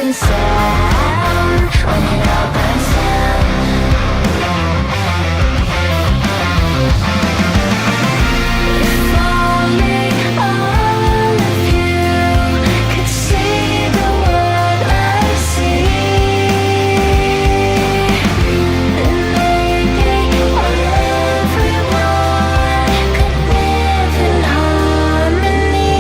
and sound when it all burns down. If only all of you could see the world I see, and maybe everyone could live in harmony.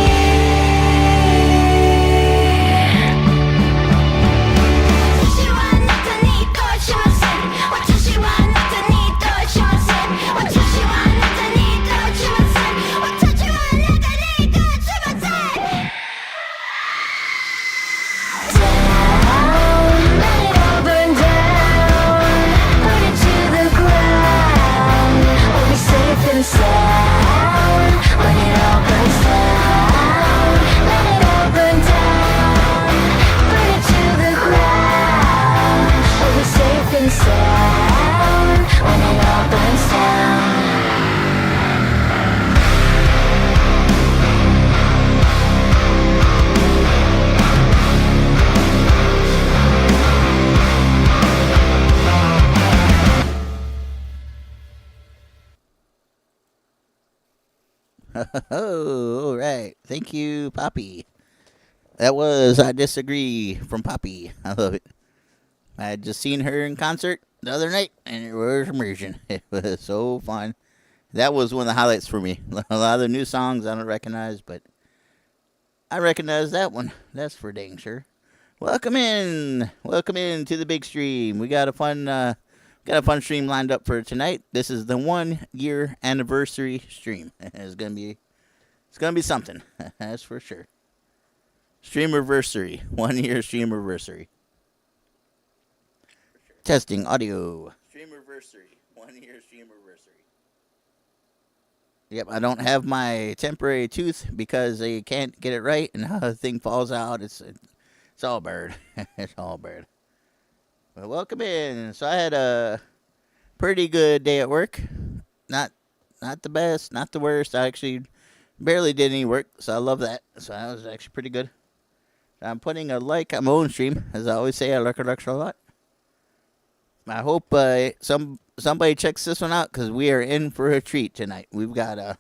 Sound when it all burns down. Let it all burn down. Burn it to the ground. We'll be safe and sound when it all burns down. Oh, all right. Thank you, Poppy. That was I Disagree from Poppy. I love it. I had just seen her in concert the other night, and it was immersion. It was so fun. That was one of the highlights for me. A lot of the new songs I don't recognize, but I recognize that one. That's for dang sure. Welcome in to the big stream. We got a fun stream lined up for tonight. This is the 1 year anniversary stream. It's gonna be something. That's for sure. Streamaversary, 1 year Streamaversary. Testing audio. Streamaversary, 1 year Streamaversary. Yep, I don't have my temporary tooth because they can't get it right, and how the thing falls out. It's all bird. It's all bird. Well, welcome in. So I had a pretty good day at work. Not the best, not the worst. I actually barely did any work, so I love that. So that was actually pretty good. I'm putting a like on my own stream. As I always say, I like a lot. I hope somebody checks this one out, because we are in for a treat tonight. We've got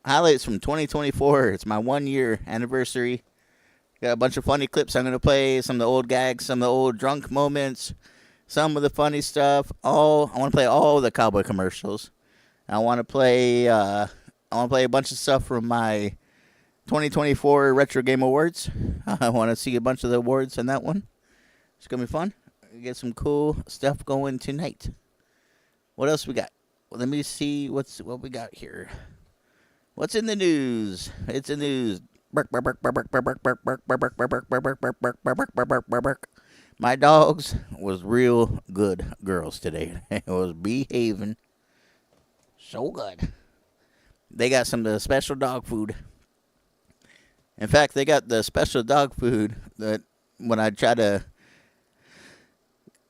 highlights from 2024. It's my 1 year anniversary. Got a bunch of funny clips I'm going to play, some of the old gags, some of the old drunk moments, some of the funny stuff. I want to play all the cowboy commercials. I want to play a bunch of stuff from my 2024 Retro Game Awards. I want to see a bunch of the awards in that one. It's going to be fun. Get some cool stuff going tonight. What else we got? Well, let me see what we got here. What's in the news? It's in the news. My dogs was real good girls today. It was behaving so good. They got some of the special dog food. In fact, they got the special dog food that when I tried to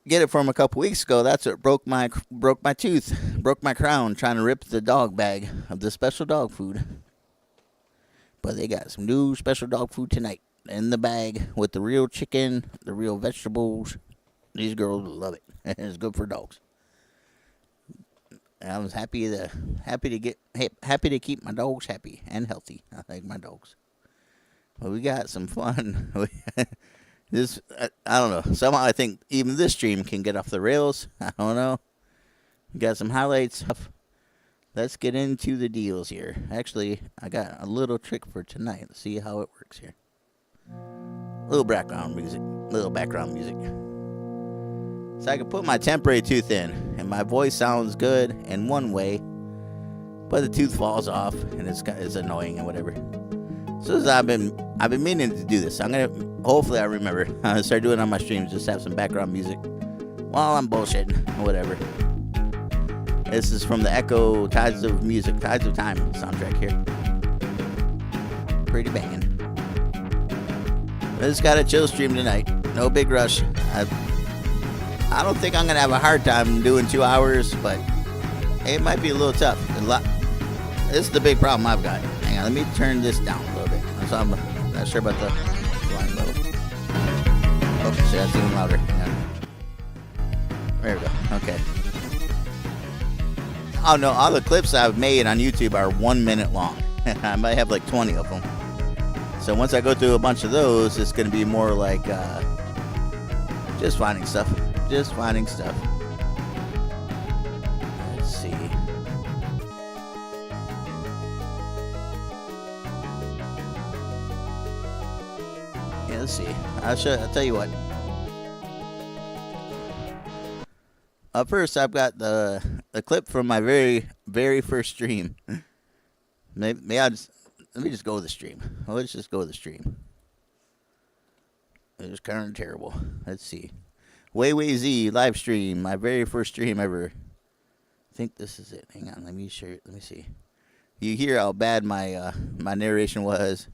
get it from a couple weeks ago, that's what broke my tooth, broke my crown trying to rip the dog bag of the special dog food. But they got some new special dog food tonight in the bag with the real chicken, the real vegetables. These girls love it. It's good for dogs. And I was happy to keep my dogs happy and healthy. I like my dogs. But we got some fun. I don't know. Somehow I think even this stream can get off the rails. I don't know. We got some highlights. Let's get into the deals here. Actually, I got a little trick for tonight. Let's see how it works here. Little background music. So I can put my temporary tooth in, and my voice sounds good in one way, but the tooth falls off, and it's annoying and whatever. So I've been meaning to do this. Hopefully I remember. I'm gonna start doing it on my streams. Just have some background music while I'm bullshitting or whatever. This is from the Echo Tides of Time soundtrack here. Pretty banging. I just got a chill stream tonight. No big rush. I don't think I'm going to have a hard time doing 2 hours, but it might be a little tough. This is the big problem I've got. Hang on, let me turn this down a little bit. So I'm not sure about the line level. that's even louder. Hang on. There we go. Okay. Oh no, all the clips I've made on YouTube are 1 minute long. I might have like 20 of them. So once I go through a bunch of those, it's going to be more like just finding stuff. Just finding stuff. Let's see. Yeah, let's see. I'll tell you what. Up first, I've got the clip from my very first stream. Maybe let me just go with the stream. Well, let's just go with the stream. It was kind of terrible. Let's see. Way Z live stream, my very first stream ever. I think this is it. Hang on, let me see. You hear how bad my my narration was.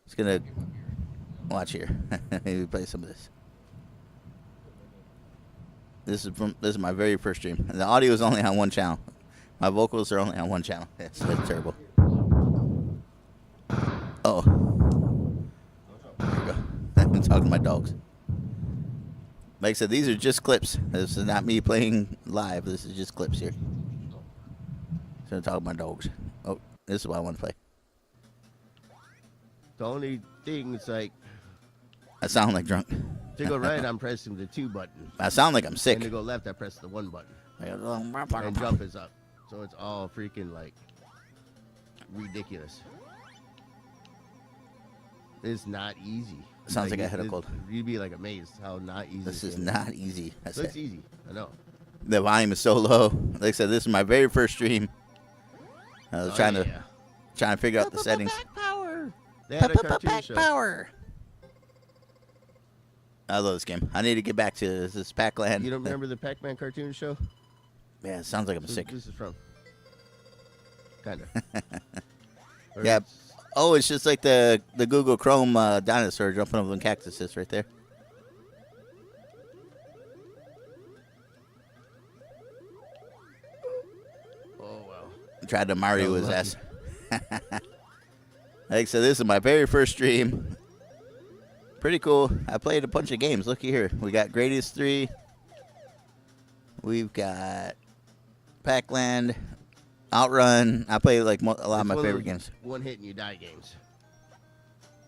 It's gonna watch here. Maybe play some of this. This is my very first stream. And the audio is only on one channel. My vocals are only on one channel. That's terrible. Oh. There we go. I'm talking to my dogs. Like I said, these are just clips. This is not me playing live. This is just clips here. So I'm talking to my dogs. Oh, this is what I want to play. The only thing is like, I sound like drunk. to go right, I'm pressing the 2 button. I sound like I'm And sick. to go left, I press the 1 button. And And jump is up. So it's all freaking like ridiculous. It's not easy. Sounds like I had a cold. You'd be like amazed how not easy. This is it not easy. It looks easy. I know. The volume is so low. Like I said, this is my very first stream. I was trying to figure out the settings. Power. They had a cartoon show. Power. I love this game. I need to get back to this Pac-Land. You don't remember the Pac-Man cartoon show? Yeah, it sounds like I'm sick. This is from. Kind of. Yeah. Oh, it's just like the Google Chrome dinosaur jumping over the cactuses right there. Oh, wow. Tried to Mario his ass. Like I said, this is my very first stream. Pretty cool. I played a bunch of games. Looky here. We got Gradius 3. We've got Pac-Land, Outrun. I play like a lot of my favorite games. One hit and you die games.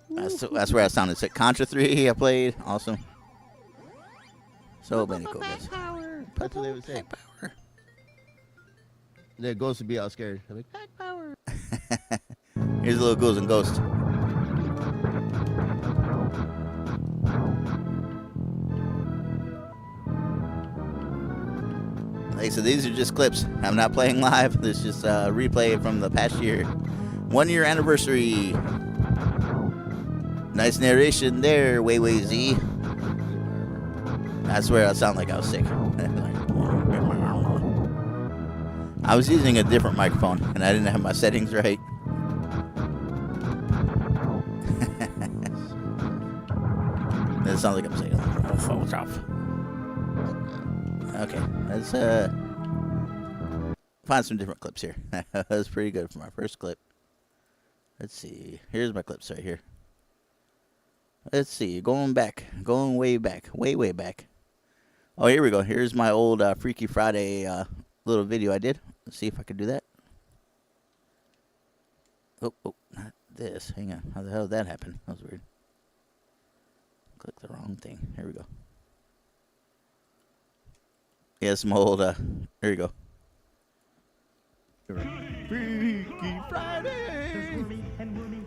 That's where I sounded sick. Contra 3 I played. Awesome. So many cool games. That's what they would say. The ghosts would be all scared. I'm like, Pac Power. Here's a little Ghouls and Ghosts. Like I said, these are just clips. I'm not playing live. This is just a replay from the past year. 1 year anniversary. Nice narration there, Way Z. I swear I sound like I was sick. I was using a different microphone, and I didn't have my settings right. It sounds like I'm saying, oh, phone's off. Okay, let's find some different clips here. That was pretty good for my first clip. Let's see. Here's my clips right here. Let's see. Going way back. Way back. Oh, here we go. Here's my old Freaky Friday little video I did. Let's see if I can do that. Oh, not this. Hang on. How the hell did that happen? That was weird. Click the wrong thing. Here we go. Yeah, some old, here you go. Freaky Friday!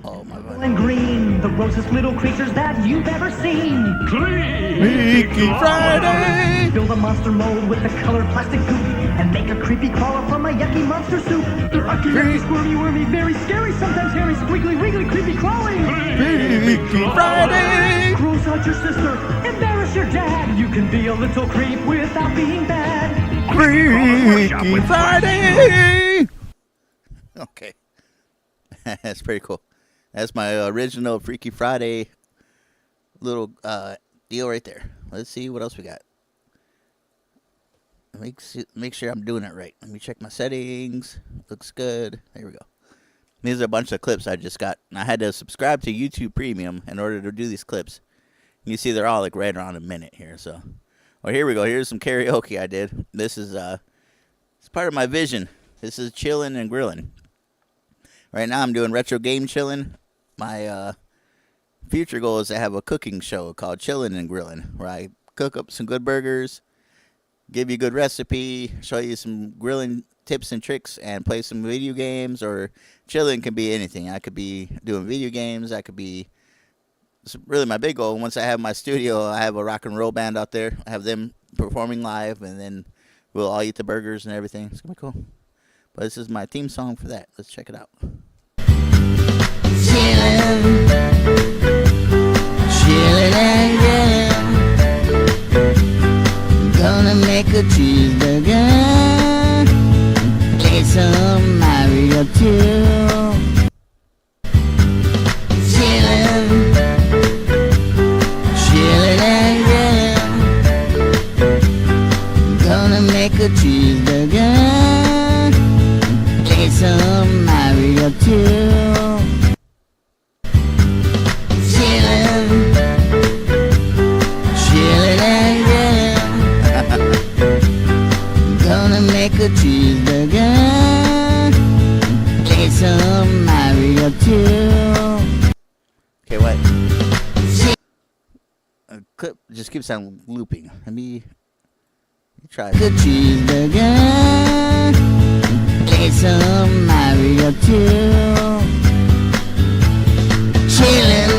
Oh, my God. And green, the grossest little creatures that you've ever seen. Freaky Friday! Build a monster mold with the colored plastic goop and make a creepy crawler from a yucky monster soup. They're ucky, yucky, squirmy, wormy, very scary, sometimes hairy, squiggly, wiggly, creepy crawling. Freaky Friday! Gross out your sister, embarrass your dad. You can be a little creep without being bad. Freaky Friday! Okay. That's pretty cool. That's my original Freaky Friday little deal right there. Let's see what else we got. Make sure I'm doing it right. Let me check my settings. Looks good. There we go. These are a bunch of clips I just got. I had to subscribe to YouTube Premium in order to do these clips. You see, they're all like right around a minute here. So, well, here we go. Here's some karaoke I did. This is it's part of my vision. This is chilling and grilling. Right now, I'm doing retro game chilling. My future goal is to have a cooking show called Chilling and Grilling, where I cook up some good burgers, give you a good recipe, show you some grilling tips and tricks, and play some video games. Or chilling can be anything. I could be doing video games. I could be... It's really my big goal. Once I have my studio, I have a rock and roll band out there. I have them performing live, and then we'll all eat the burgers and everything. It's going to be cool. But this is my theme song for that. Let's check it out. Chillin', chillin' and grilling. Gonna make a cheeseburger. Play some Mario 2. Chillin', chillin' and grilling. Gonna make a cheeseburger. Play some Mario 2. Chillin', chillin' and grilling. Gonna make a cheeseburger. Play some Mario 2. Okay, what? A clip just keeps on looping. Let me try the cheeseburger. Play some Mario 2. Chillin',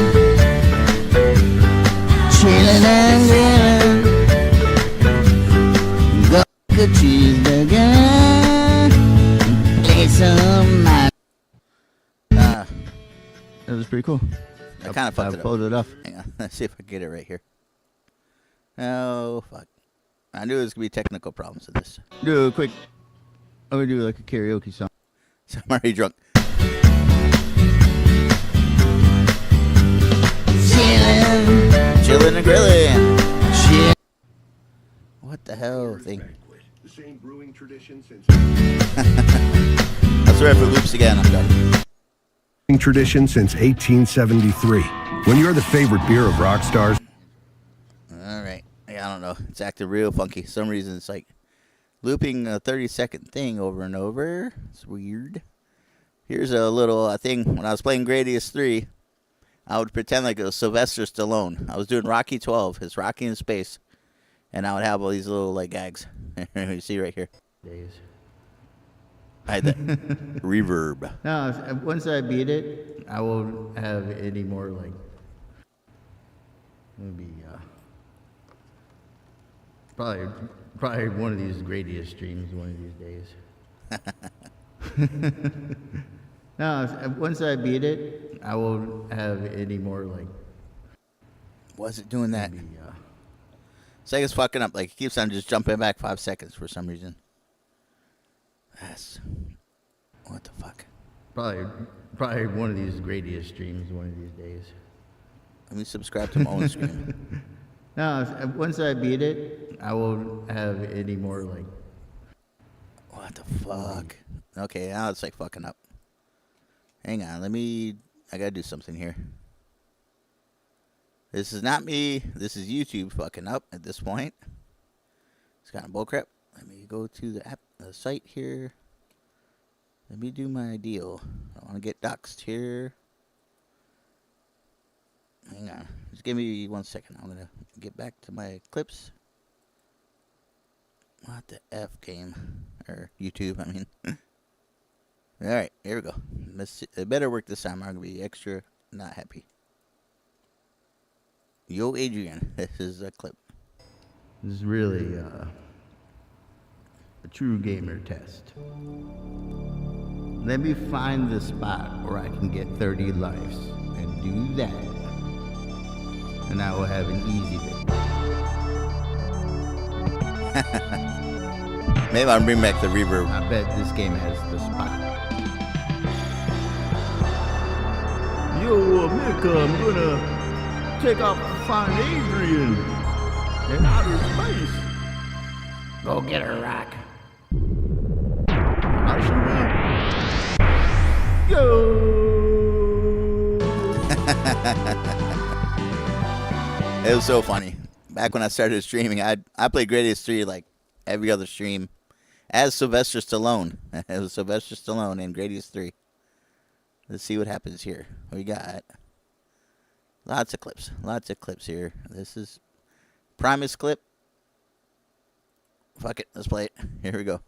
chillin' and grilling. Go get a cheeseburger. Play some Mario. That was pretty cool. I kind of fucked it up. Pulled it off. Hang on, let's see if I can get it right here. Oh, fuck. I knew there was going to be technical problems with this. Do a quick. I'm gonna do like a karaoke song. So I'm already drunk. Chillin' and grilling. Shit. What the hell thing? The same brewing tradition since I swear if it loops again, I'm done. tradition since 1873. When you're the favorite beer of rock stars. Alright. Yeah, I don't know. It's acting real funky. For some reason it's like looping a 30-second thing over and over. It's weird. Here's a little thing. When I was playing Gradius 3, I would pretend like it was Sylvester Stallone. I was doing Rocky 12. It's Rocky in space. And I would have all these little like gags. You see right here. I had that reverb. No, once I beat it, I won't have any more like. Maybe probably one of these Gradius streams one of these days. No, once I beat it, I won't have any more like. Was it doing that? Maybe, It's like it's fucking up. Like it keeps on just jumping back 5 seconds for some reason. Yes. What the fuck? Probably one of these Gradius streams one of these days. Let me subscribe to my own stream. No, once I beat it, I won't have any more like. What the fuck? Okay, now it's like fucking up. Hang on, I gotta do something here. This is not me. This is YouTube fucking up at this point. It's kind of bullcrap. Let me go to the site here. Let me do my deal. I want to get doxed here. Hang on. Just give me 1 second. I'm going to get back to my clips. What the F game? Or YouTube, I mean. Alright, here we go. It better work this time. I'm going to be extra not happy. Yo, Adrian. This is a clip. This is really a true gamer test. Let me find the spot where I can get 30 lives and do that. And I will have an easy day. Maybe I'll bring back the reverb. I bet this game has the spot. Yo, Mika, I'm gonna take off and find Adrian in outer space. Go get her, Rock. I sure will. Yo! It was so funny. Back when I started streaming, I played Gradius 3 like every other stream as Sylvester Stallone. It was Sylvester Stallone in Gradius 3. Let's see what happens here. We got lots of clips. Lots of clips here. This is Primus clip. Fuck it. Let's play it. Here we go.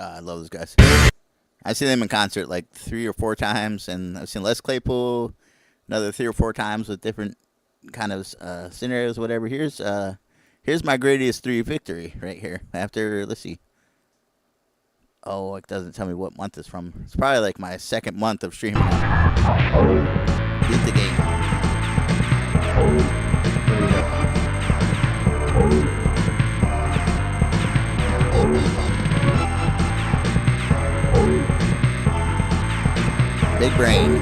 I love those guys. I've seen them in concert like 3 or 4 times, and I've seen Les Claypool another 3 or 4 times with different kind of scenarios, whatever. Here's my Gradius 3 victory right here. After, let's see. Oh, it doesn't tell me what month it's from. It's probably like my 2nd month of streaming. Beat the game. Big brain.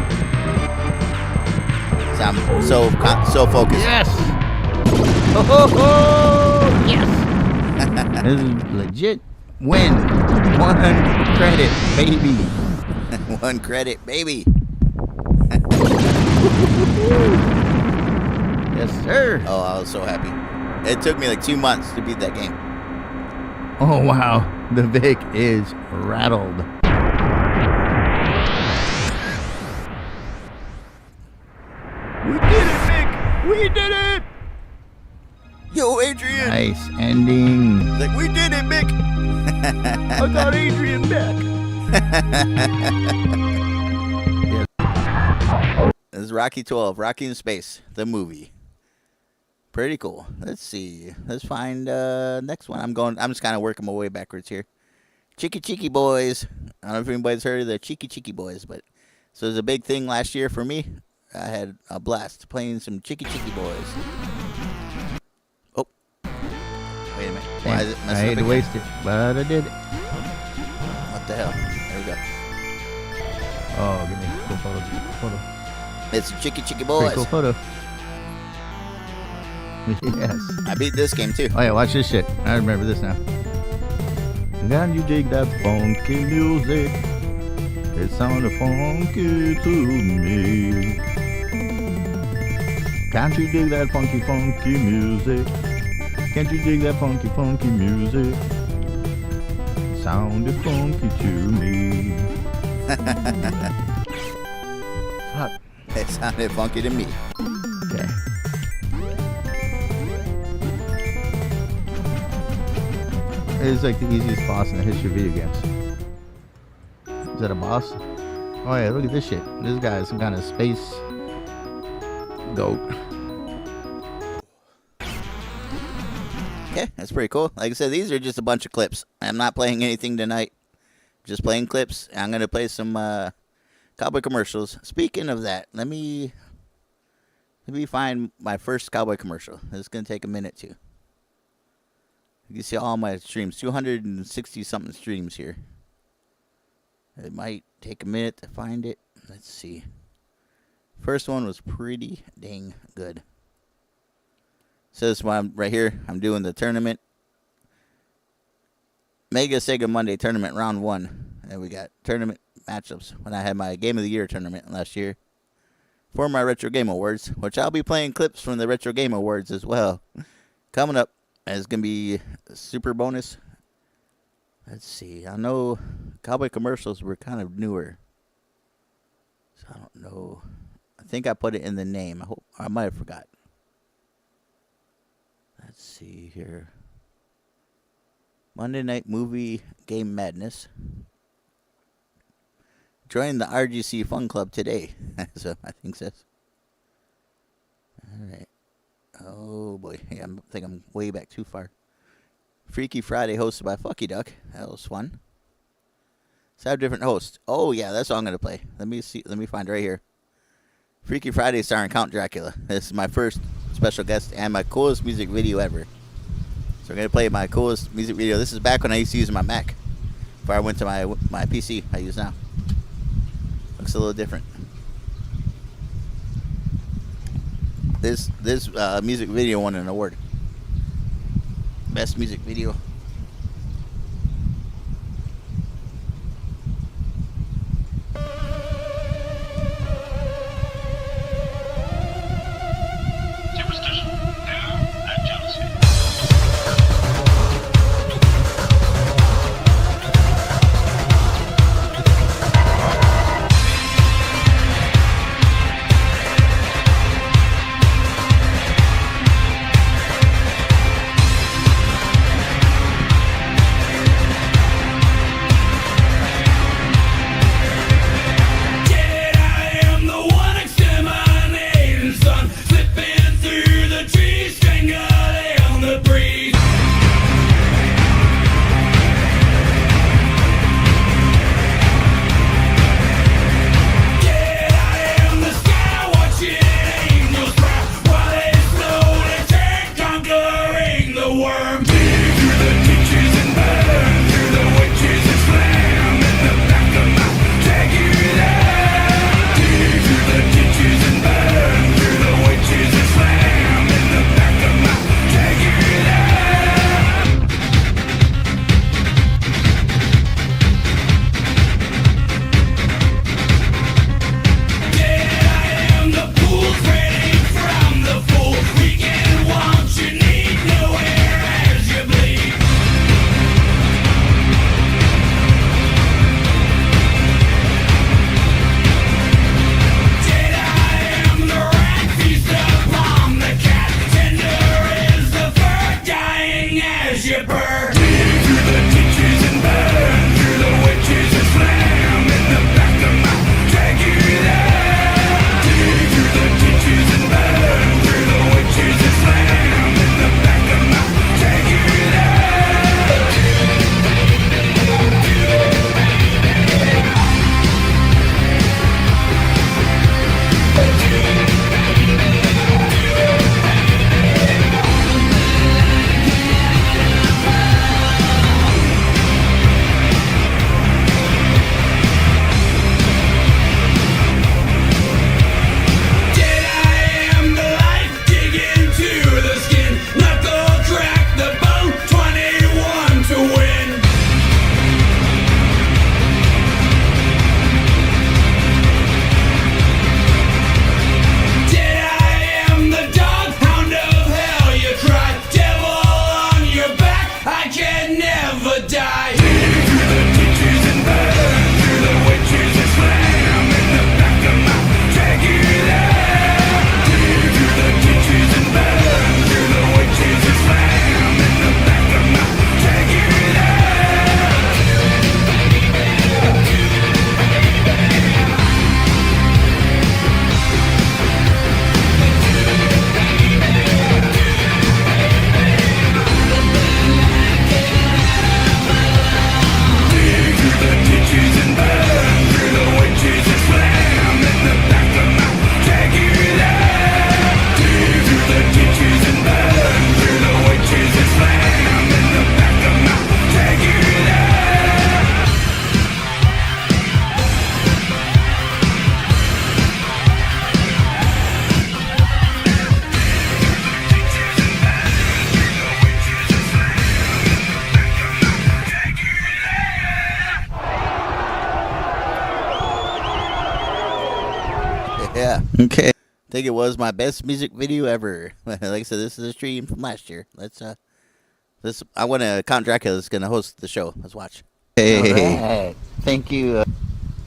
So I'm so focused. Yes! Oh, yes! This is legit win. 1 credit, baby. 1 credit, baby. Yes, sir. Oh, I was so happy. It took me like 2 months to beat that game. Oh, wow. The Vic is rattled. We did it, Vic! We did it! Yo, Adrian! Nice ending. Like, we did it, Mick! I got Adrian back. This is Rocky 12, Rocky in Space, the movie. Pretty cool. Let's see. Let's find next one. I'm just kind of working my way backwards here. Cheeky Cheeky Boys. I don't know if anybody's heard of the Cheeky Cheeky Boys, but so it was a big thing last year for me. I had a blast playing some Cheeky Cheeky Boys. Oh. Wait a minute. Why is it messing I hate up to again? waste it, but I did it. What the hell? There we go. Oh, give me a cool photo. It's Cheeky Cheeky Pretty Boys. cool photo. Yes. I beat this game too. Oh yeah, watch this shit. I remember this now. Can you dig that funky music? It sounded funky to me. Can't you dig that funky, funky music? Can't you dig that funky, funky music? Sounded funky to me. Fuck. It sounded funky to me. Okay. It's like the easiest boss in the history of video games. Is that a boss? Oh yeah, look at this shit. This guy is some kind of space goat. Okay, that's pretty cool. Like I said, these are just a bunch of clips. I'm not playing anything tonight. Just playing clips. I'm going to play some cowboy commercials. Speaking of that, let me find my first cowboy commercial. This is going to take a minute too. You can see all my streams. 260 something streams here. It might take a minute to find it. Let's see. First one was pretty dang good. Says why I'm right here. I'm doing the tournament. Mega Sega Monday tournament round 1. And we got tournament matchups when I had my Game of the Year tournament last year. For my Retro Game Awards, which I'll be playing clips from the Retro Game Awards as well. Coming up. And it's going to be a super bonus. Let's see. I know cowboy commercials were kind of newer. So I don't know. I think I put it in the name. I might have forgot. Let's see here. Monday Night Movie Game Madness. Join the RGC Fun Club today. So I think so. All right. Oh boy, yeah, I think I'm way back too far. Freaky Friday hosted by Fucky Duck. That was fun. So I have different hosts. Oh yeah, that's all I'm gonna play. Let me see. Let me find it right here. Freaky Friday starring Count Dracula. This is my first special guest and my coolest music video ever. So I'm gonna play my coolest music video. This is back when I used to use my Mac. Before I went to my PC I use now. Looks a little different. This music video won an award. Best music video. Superstition, now and jealousy. Yeah. Okay. I think it was my best music video ever. Like I said, this is a stream from last year. I want to Count Dracula is gonna host the show. Let's watch. Hey. Thank you.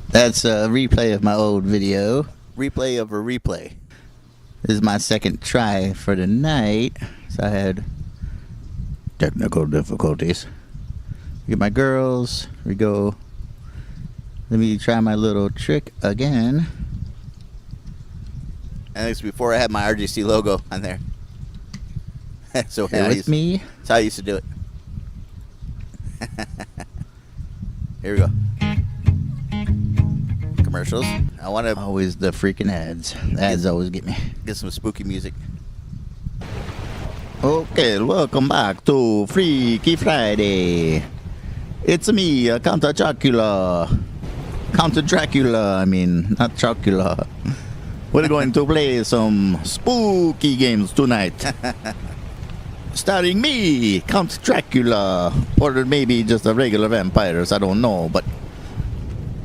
That's a replay of my old video. Replay of a replay. This is my second try for the night. So I had technical difficulties. Get my girls. We go. Let me try my little trick again. And this before I had my RGC logo on there. So Here with me. That's how I used to do it. Here we go. Commercials. I want to Always the freaking ads. The ads always get me. get some spooky music. Okay, welcome back to Freaky Friday. It's me, Count Dracula. Count Dracula, I mean, not Dracula. We're going to play some spooky games tonight. Starring me, Count Dracula. Or maybe just a regular vampires, I don't know, but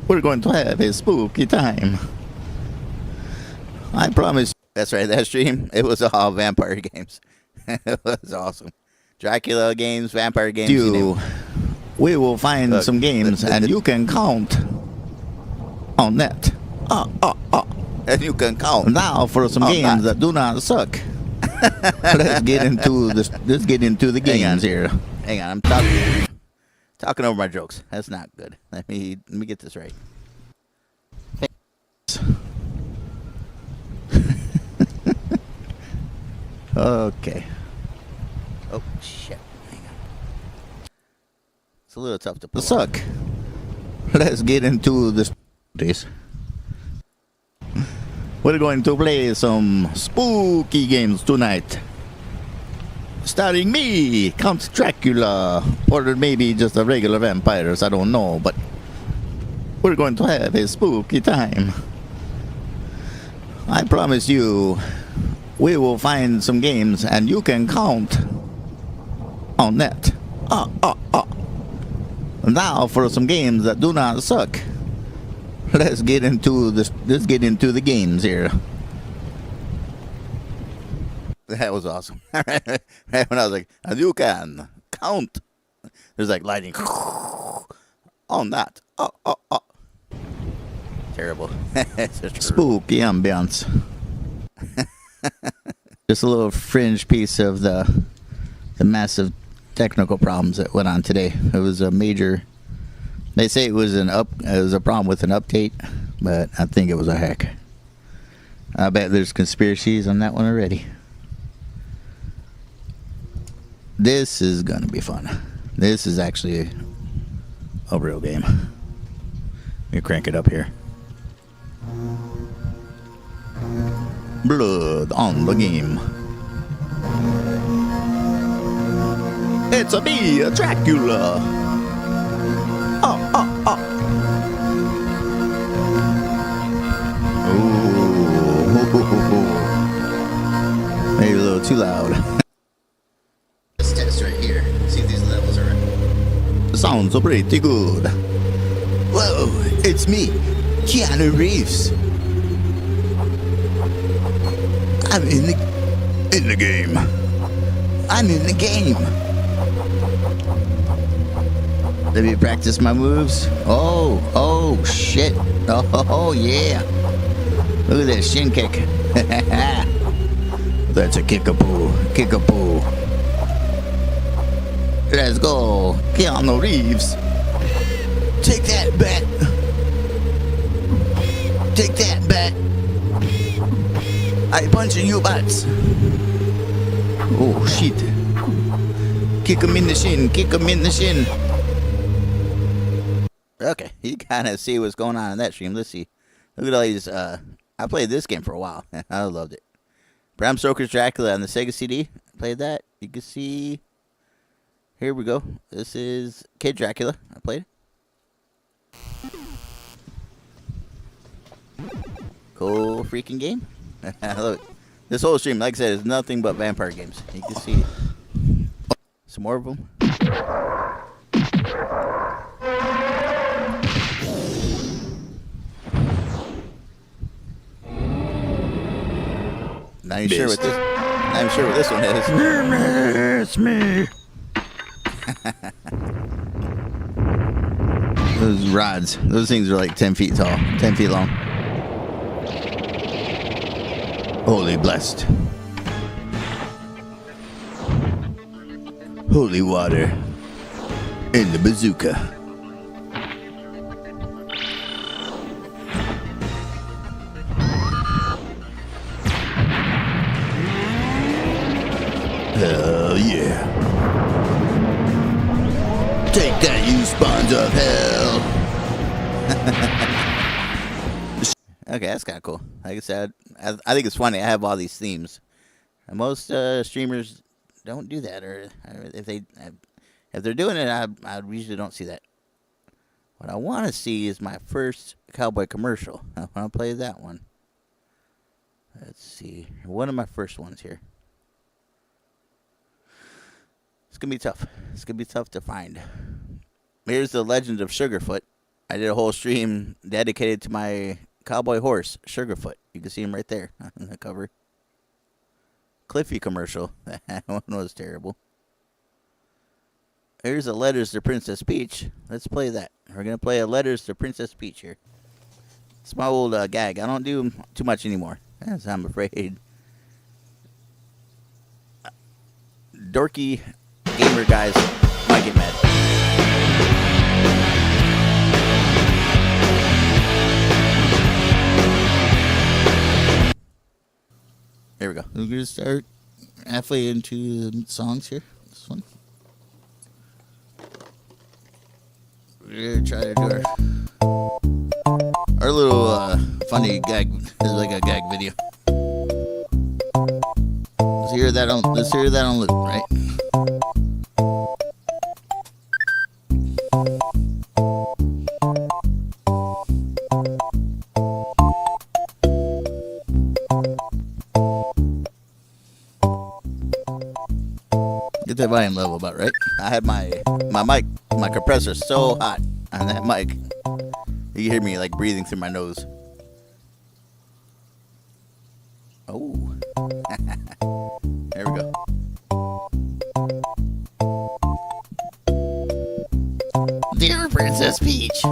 we're going to have a spooky time. I promise. That's right. That stream, it was all vampire games. It was awesome. Dracula games, vampire games. You, we will find Look, some games and you can count on that. And you can count. Now for some On games that. that do not suck. Let's get into this. Let's get into the Hang on. games here. Hang on, I'm talking over my jokes. That's not good. Let me get this right. Okay. Oh shit. Hang on. It's a little tough to pull. The suck. Let's get into this. We're going to play some spooky games tonight. Starring me, Count Dracula. Or maybe just a regular vampires, I don't know, but we're going to have a spooky time. I promise you, we will find some games and you can count on that. Now for some games that do not suck. Let's get into this. Let's get into the games here. That was awesome. Right when I was like, and you can count. There's like lightning on that. Terrible. It's just Spooky ambiance. Just a little fringe piece of the massive technical problems that went on today. It was a major. They say it was a problem with an update, but I think it was a hack. I bet there's conspiracies on that one already. This is gonna be fun. This is actually a real game. Let me crank it up here. Blood on the game. It's a me, a Dracula. Ooh. Maybe a little too loud. Let's test right here. See if these levels are right. Sounds pretty good. Whoa, it's me, Keanu Reeves. I'm in the game. I'm in the game. Let me practice my moves. Oh, shit. Oh, yeah. Look at this shin kick. That's a kickapoo. Kickapoo. Let's go. Keanu Reeves. Take that, bat. Take that, bat. I punching you butts. Oh, shit. Kick him in the shin. Kick him in the shin. Okay, you kind of see what's going on in that stream. Let's see. Look at all these. I played this game for a while. I loved it. Bram Stoker's Dracula on the Sega CD. I played that. You can see. Here we go. This is Kid Dracula. I played it. Cool freaking game. I love it. This whole stream, like I said, is nothing but vampire games. You can see it. Some more of them. Not even sure what this. Not even sure what this one is. It's me. Those rods. Those things are like 10 feet tall. 10 feet long. Holy blessed. Holy water. In the bazooka. Hell yeah. Take that, you spawns of hell. Okay, that's kind of cool. Like I said, I think it's funny. I have all these themes. And most streamers don't do that, or if they're doing it, I usually don't see that. What I want to see is my first cowboy commercial. I want to play that one. Let's see. One of my first ones here. It's going to be tough. It's going to be tough to find. Here's the Legend of Sugarfoot. I did a whole stream dedicated to my cowboy horse, Sugarfoot. You can see him right there on the cover. Cliffy commercial. That one was terrible. Here's a Letters to Princess Peach. Let's play that. We're going to play a Letters to Princess Peach here. It's my old gag. I don't do too much anymore, as I'm afraid dorky gamer guys might get mad. Here we go. We're going to start halfway into the songs here. This one. We're going to try to do our little funny gag. This is like a gag video. Let's hear that on loop, right? Get that volume level about right. I had my mic, my compressor so hot on that mic. You hear me like breathing through my nose. Oh. There we go. Dear Princess Peach,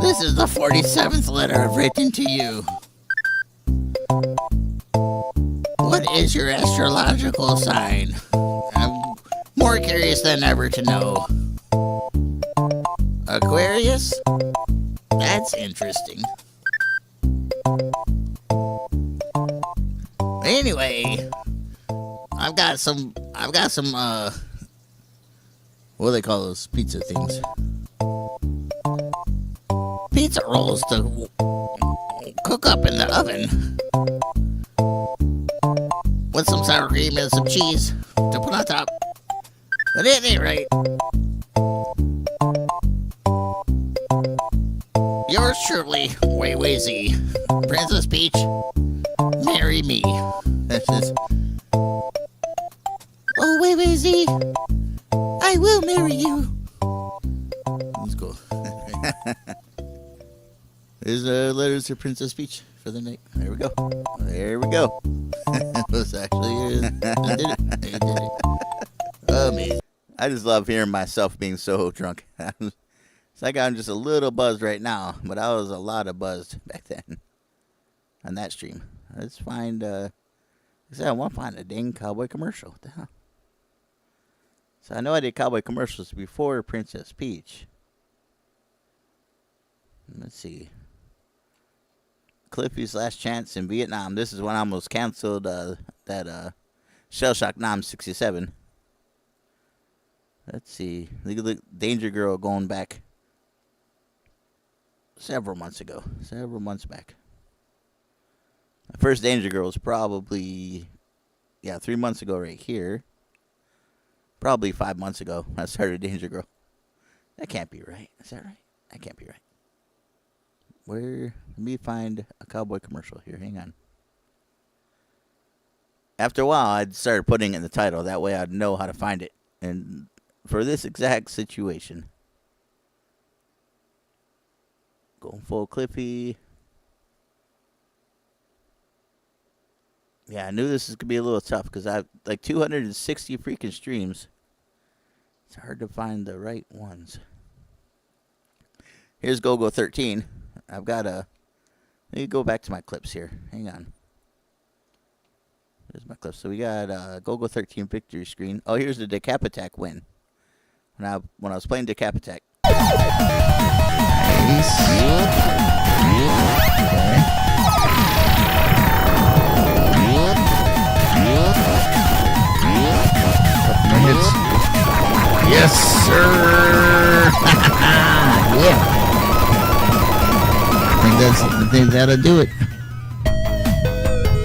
this is the 47th letter I've written to you. What is your astrological sign? I'm more curious than ever to know. Aquarius? That's interesting. Anyway, I've got some what do they call those pizza things? Pizza rolls to cook up in the oven with some sour cream and some cheese to put on top. But at any rate, yours truly, Way-Way-Z, Princess Peach, marry me. That's just, oh, Way-Way-Z, I will marry you. That's cool. There's Letters to Princess Peach for the night. There we go. There we go. It was actually, I did it. Amazing. I just love hearing myself being so drunk. It's like I'm just a little buzzed right now, but I was a lot of buzzed back then on that stream. Let's find, I want to find a dang cowboy commercial. What the hell? So I know I did cowboy commercials before Princess Peach. Let's see. Cliffy's Last Chance in Vietnam. This is when I almost canceled that Shell Shock Nam 67. Let's see. Look, Danger Girl going back several months ago. Several months back. My first Danger Girl was probably, 3 months ago right here. Probably 5 months ago I started Danger Girl. That can't be right. Is that right? That can't be right. Let me find a cowboy commercial here. Hang on. After a while, I started putting it in the title. That way I'd know how to find it. And for this exact situation. Going full Cliffy. Yeah, I knew this was going to be a little tough because I have like 260 freaking streams. It's hard to find the right ones. Here's Go-Go 13. I've got let me go back to my clips here. Hang on. Here's my clips. So we got Go-Go 13 victory screen. Oh, here's the Decap Attack win. When I was playing Decap Attack. Nice. Yes, sir. Yeah. Bring that'll do it.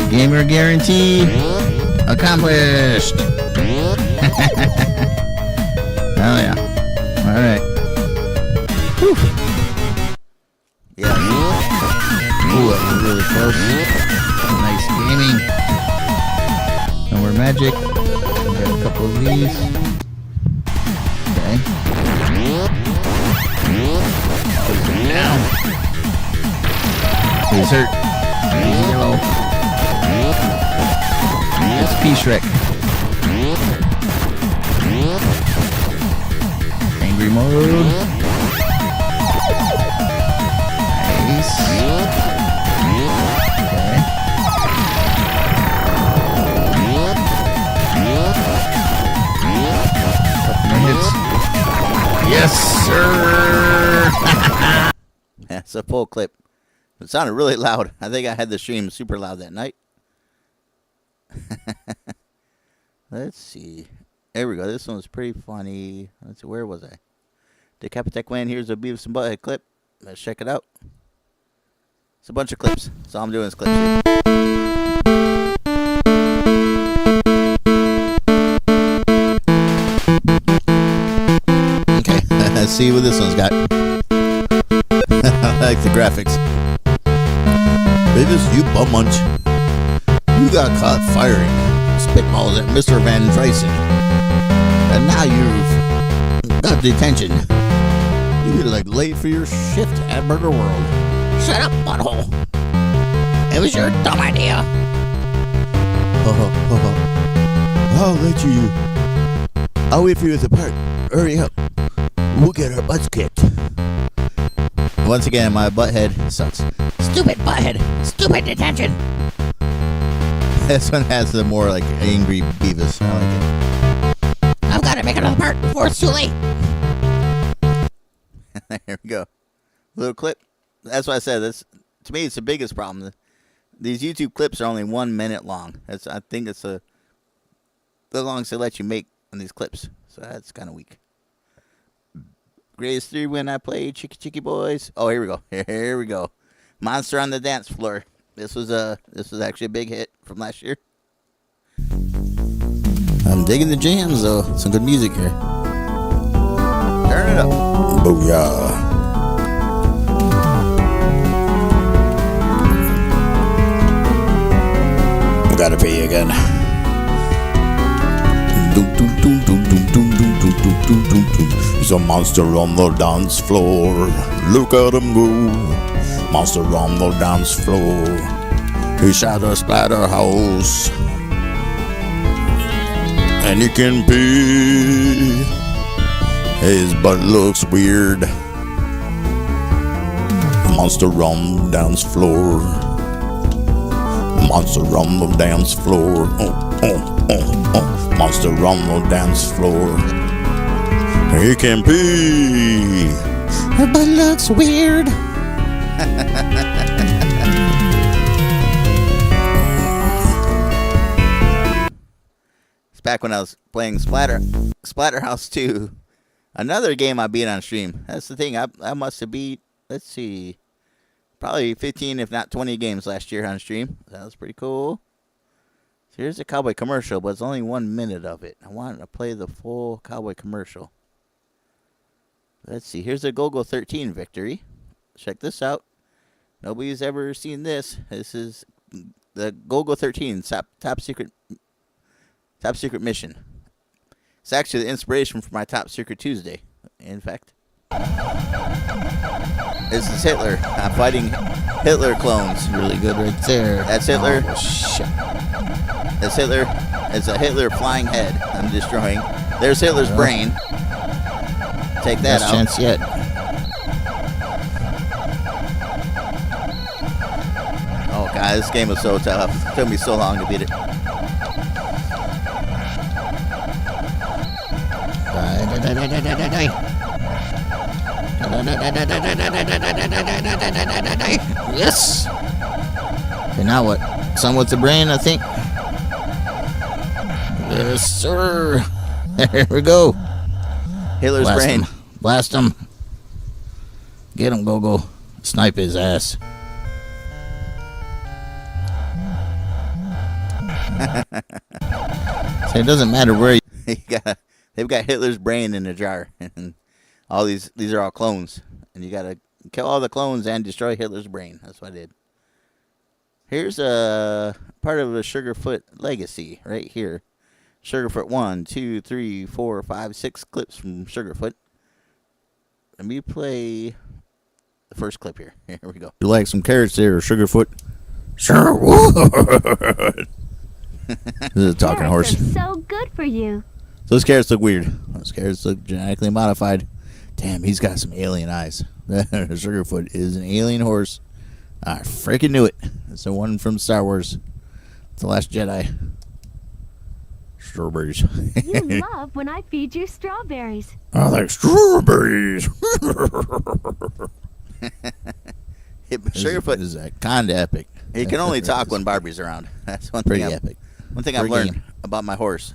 Gamer guarantee accomplished. Oh yeah. All right. Whew. Yeah. Ooh, that was really close. Nice gaming. No more magic. We got a couple of these. Okay. Put them down. He's hurt. He's yellow. That's P-Shrek. Angry mode. Nice. Okay. Couple more hits. Yes, sir. That's a full clip. It sounded really loud. I think I had the stream super loud that night. Let's see. There we go. This one's pretty funny. Let's see. Where was I? Decapitech Win. Here's a Beavis and Butthead clip. Let's check it out. It's a bunch of clips. So all I'm doing is clips here. Okay, let's see what this one's got. I like the graphics. Beavis, you bum munch. You got caught firing spitballs at Mr. Van Dreysen. And now you've got detention. You're like late for your shift at Burger World. Shut up, butthole. It was your dumb idea. I'll let you. I'll wait for you at the park. Hurry up. We'll get our butts kicked. Once again, my butthead sucks. Stupid butthead. Stupid detention. This one has the more like angry Beavis. I like it. I've got to make it to the park before it's too late. There we go. Little clip. That's what I said. That's, to me, it's the biggest problem. These YouTube clips are only 1 minute long. I think it's the longest they let you make on these clips. So that's kind of weak. Greatest 3 when I played Chicky Chicky Boys. Oh, here we go. Here we go. Monster on the Dance Floor. This was actually a big hit from last year. I'm digging the jams though. Some good music here. Turn it up. Booyah. I gotta pay you again. There's a monster on the dance floor. Look at him go. Monster on the dance floor. He shatter splatter house. And he can pee. His butt looks weird. Monster on the dance floor. Monster on the dance floor. Monster on the dance floor. He can pee. Her butt looks weird. It's back when I was playing Splatterhouse 2. Another game I beat on stream. That's the thing. I must have beat, let's see, probably 15 if not 20 games last year on stream. That was pretty cool. So here's a cowboy commercial, but it's only 1 minute of it. I wanted to play the full cowboy commercial. Let's see. Here's a GoGo 13 victory. Check this out. Nobody's ever seen this. This is the GoGo 13 top secret mission. It's actually the inspiration for my Top Secret Tuesday. In fact, this is Hitler. I'm fighting Hitler clones. Really good right there. That's Hitler. Oh, shit. That's Hitler. It's a Hitler flying head I'm destroying. There's Hitler's brain. Take that Best out. chance yet. Oh god, this game was so tough. It took me so long to beat it. Yes. Okay, now what? Some with the brain, I think. Yes, sir. There we go. Hitler's brain. Blast him. Get him, Go-Go. Snipe his ass. So it doesn't matter where you. They've got Hitler's brain in a jar, and all these are all clones, and you gotta kill all the clones and destroy Hitler's brain. That's what I did. Here's a part of the Sugarfoot legacy right here. Sugarfoot 1, 2, 3, 4, 5, 6 clips from Sugarfoot. Let me play the first clip here. Here we go. You like some carrots there, Sugarfoot? Sure would. This is a talking Carrots horse. are so good for you. Those carrots look weird. Those carrots look genetically modified. Damn, he's got some alien eyes. Sugarfoot is an alien horse. I freaking knew it. It's the one from Star Wars. The Last Jedi. Strawberries. You love when I feed you strawberries. I like strawberries. Sugarfoot is kind of epic. He can only talk when Barbie's around. That's one Pretty thing. epic. One thing I've Pretty learned game. about my horse.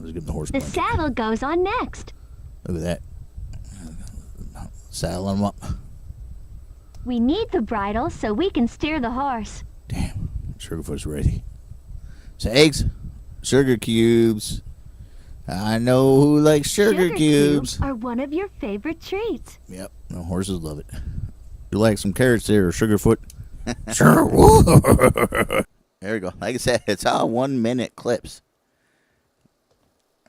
Let's give the horse The blanket. saddle goes on next. Look at that. Saddle him up. We need the bridle so we can steer the horse. Damn. Sugarfoot's ready. So eggs, sugar cubes. I know who likes sugar cubes. are one of your favorite treats. Yep. No, horses love it. You like some carrots there, Sugarfoot? Sure would. There we go. Like I said, it's all 1 minute clips.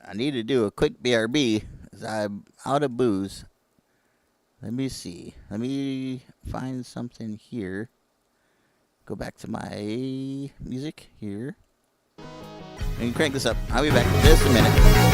I need to do a quick BRB because I'm out of booze. Let me see. Let me find something here. Go back to my music here. And you crank this up. I'll be back in just a minute.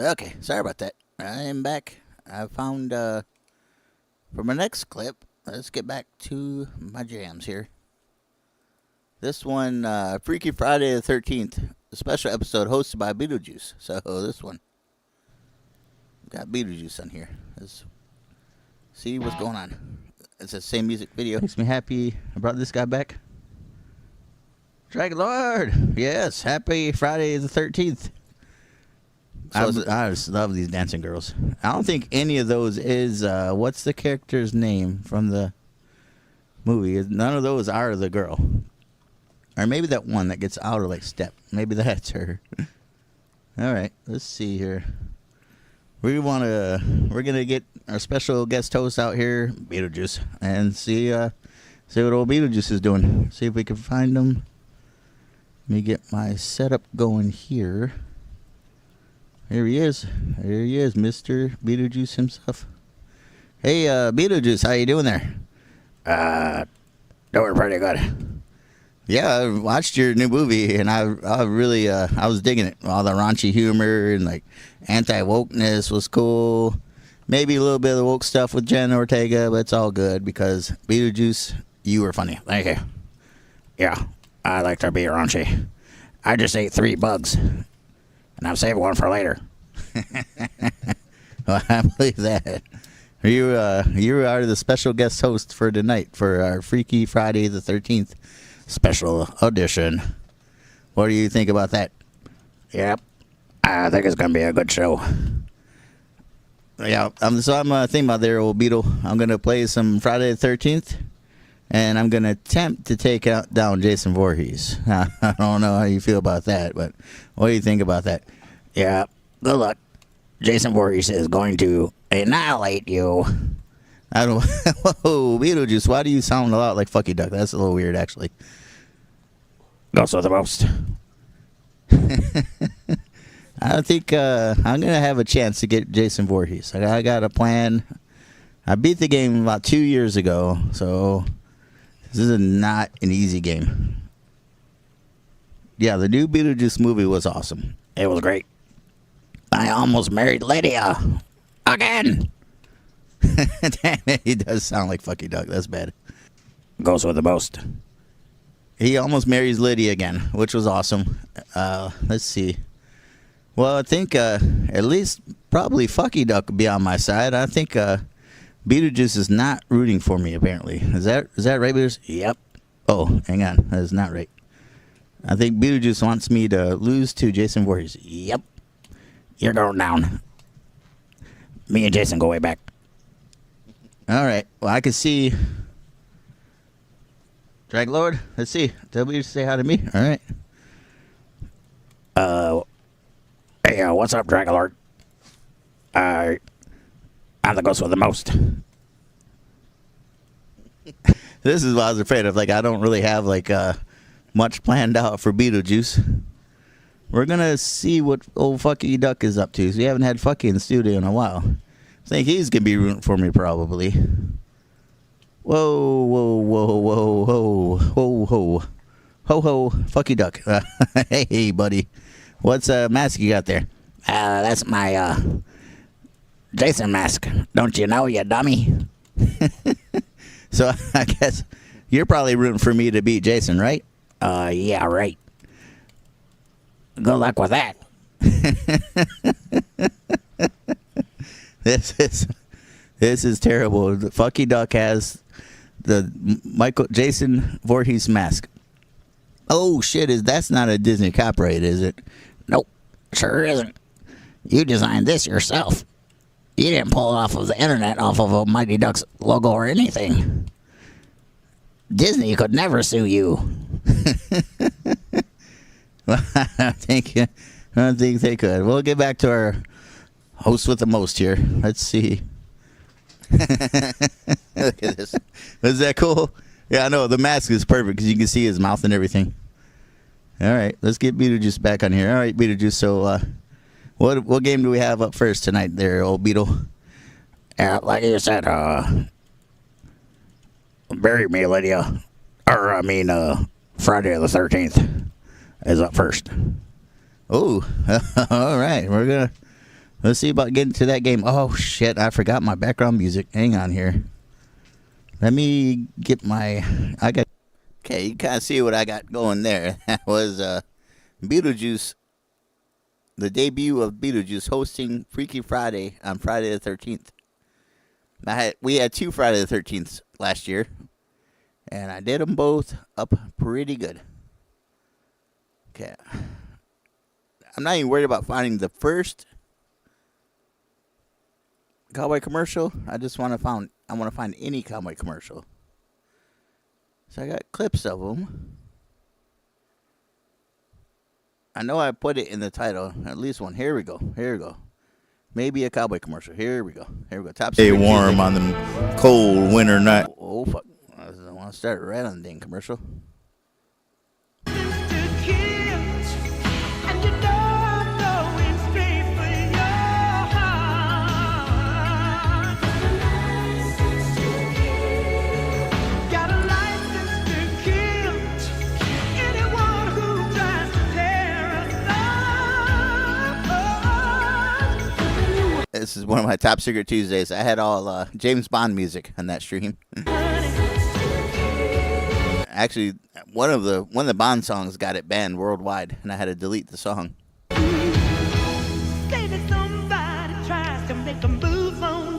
Okay, sorry about that. I am back. I found for my next clip. Let's get back to my jams here. This one, Freaky Friday the 13th, a special episode hosted by Beetlejuice. So this one, got Beetlejuice on here. Let's see what's going on. It's the same music video. Makes me happy. I brought this guy back. Dragon Lord. Yes, happy Friday the 13th. I just love these dancing girls. I don't think any of those is, what's the character's name from the movie? None of those are the girl. Or maybe that one that gets out of like step. Maybe that's her. All right, let's see here. We're gonna get our special guest host out here, Beetlejuice, and see what old Beetlejuice is doing. See if we can find him. Let me get my setup going here. Here he is. There he is, Mr. Beetlejuice himself. Hey, Beetlejuice, how you doing there? Doing pretty good. Yeah, I watched your new movie, and I really, I was digging it. All the raunchy humor and, like, anti-wokeness was cool. Maybe a little bit of the woke stuff with Jen Ortega, but it's all good because, Beetlejuice, you were funny. Thank you. Yeah, I like to be raunchy. I just ate 3 bugs. And I'm saving one for later. Well, I believe that. You are the special guest host for tonight for our Freaky Friday the 13th special edition. What do you think about that? Yep. I think it's going to be a good show. Yeah, I'm thinking about there, old Beetle. I'm going to play some Friday the 13th. And I'm going to attempt to take down Jason Voorhees. I don't know how you feel about that, but what do you think about that? Yeah, good luck. Jason Voorhees is going to annihilate you. I don't. Whoa, Beetlejuice, why do you sound a lot like Fucky Duck? That's a little weird, actually. Also the most. I think I'm going to have a chance to get Jason Voorhees. I got a plan. I beat the game about 2 years ago, so this is not an easy game. Yeah, the new Beetlejuice movie was awesome. It was great. I almost married Lydia. Again. Damn it, he does sound like Fucky Duck. That's bad. Goes with the most. He almost marries Lydia again, which was awesome. Let's see. Well, I think at least probably Fucky Duck would be on my side. I think Beetlejuice is not rooting for me, apparently. Is that right, Beetlejuice? Yep. Oh, hang on. That is not right. I think Beetlejuice wants me to lose to Jason Voorhees. Yep. You're going down. Me and Jason go way back. All right. Well, I can see. Drag Lord, let's see. Tell me to say hi to me. All right. Hey, what's up, Drag Lord? I'm the ghost with the most. This is what I was afraid of. Like, I don't really have, like, much planned out for Beetlejuice. We're going to see what old Fucky Duck is up to. So we haven't had Fucky in the studio in a while. I think he's going to be rooting for me, probably. Whoa, whoa, whoa, whoa, whoa, whoa, whoa. Ho, ho, Fucky Duck. Hey, buddy. What's mask you got there? That's my, Jason mask. Don't you know, you dummy? So I guess you're probably rooting for me to beat Jason, right? Yeah, right. Good luck with that. This is terrible. Fucky Duck has the Jason Voorhees mask. Oh shit! That's not a Disney copyright, is it? Nope, sure isn't. You designed this yourself. You didn't pull it off of the internet, off of a Mighty Ducks logo or anything. Disney could never sue you. Well, I don't think they could. We'll get back to our host with the most here. Let's see. Look at this. Is that cool? Yeah, I know. The mask is perfect because you can see his mouth and everything. All right, let's get Beetlejuice back on here. All right, Beetlejuice. So, what game do we have up first tonight, there, old Beetle? Like you said, bury me, Lydia. Or Friday the 13th is up first. Oh, all right. Let's see about getting to that game. Oh, shit. I forgot my background music. Hang on here. Let me get my... Okay, you kind of see what I got going there. That was Beetlejuice. The debut of Beetlejuice hosting Freaky Friday on Friday the 13th. We had 2 Friday the 13th last year. And I did them both up pretty good. Okay. I'm not even worried about finding the first cowboy commercial. I just want to find any cowboy commercial. So I got clips of them. I know I put it in the title, at least one. Here we go. Maybe a cowboy commercial. Here we go. Top Stay secret warm Tuesday. on them cold winter night. Oh, fuck. I want to start right on the dang commercial. This is one of my Top Secret Tuesdays. I had all James Bond music on that stream. Actually, one of the Bond songs got it banned worldwide, and I had to delete the song. Somebody tries to make a move on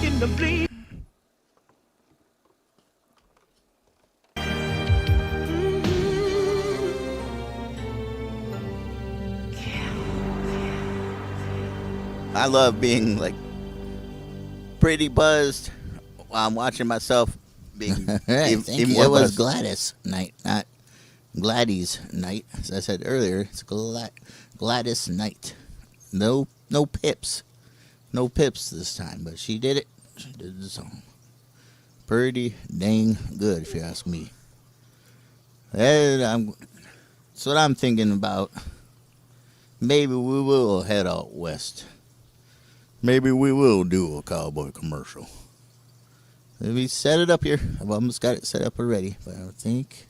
you in the bleed. I love being like pretty buzzed while I'm watching myself being even more It was buzzed. Gladys night, not Gladys night. As I said earlier, it's Gladys night. No pips. No pips this time, but she did it. She did the song. Pretty dang good, if you ask me. And that's what I'm thinking about. Maybe we will head out west. Maybe we will do a cowboy commercial. Let me set it up here. I've almost got it set up already, but I think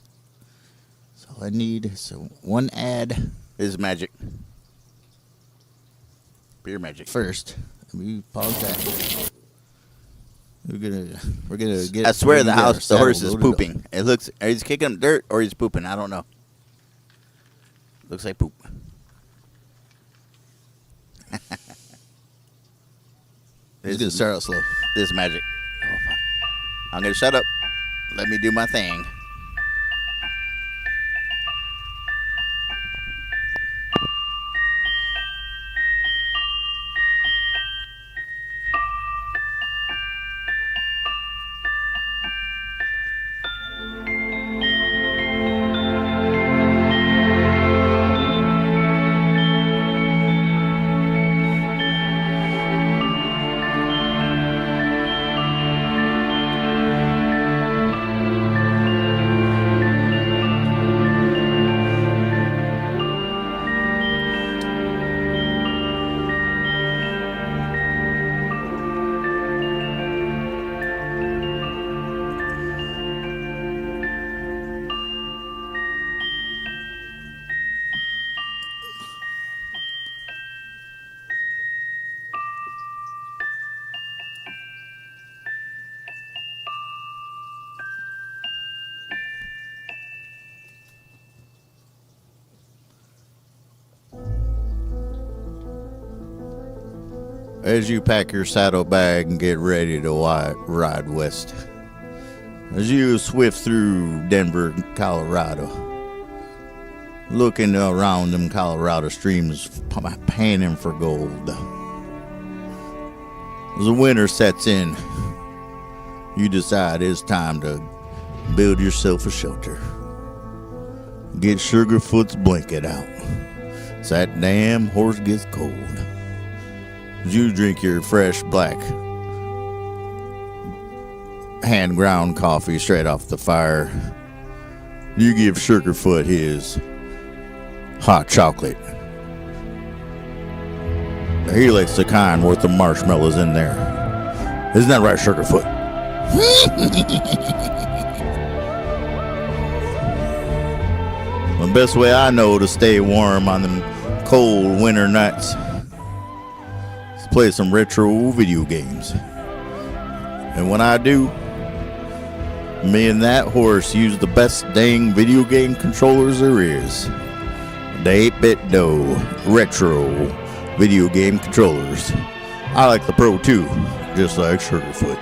that's all I need. So one ad Is magic. Pure magic. first. Let me pause that. We're gonna get. I swear we're the gonna get our the saddle horse is loaded pooping. up. It looks, he's kicking up dirt or he's pooping. I don't know. Looks like poop. He's gonna start out slow. This is magic. Oh, fuck. I'm gonna shut up. Let me do my thing. As you pack your saddlebag and get ready to ride west, as you swift through Denver, Colorado, looking around them Colorado streams, panning for gold. As the winter sets in, you decide it's time to build yourself a shelter. Get Sugarfoot's blanket out. So that damn horse gets cold. You drink your fresh black hand ground coffee straight off the fire. You give Sugarfoot his hot chocolate. He likes the kind with the marshmallows in there. Isn't that right, Sugarfoot? The best way I know to stay warm on them cold winter nights. Let's play some retro video games. And when I do, me and that horse use the best dang video game controllers there is. The 8-bit dough retro video game controllers. I like the Pro 2, just like Sugarfoot.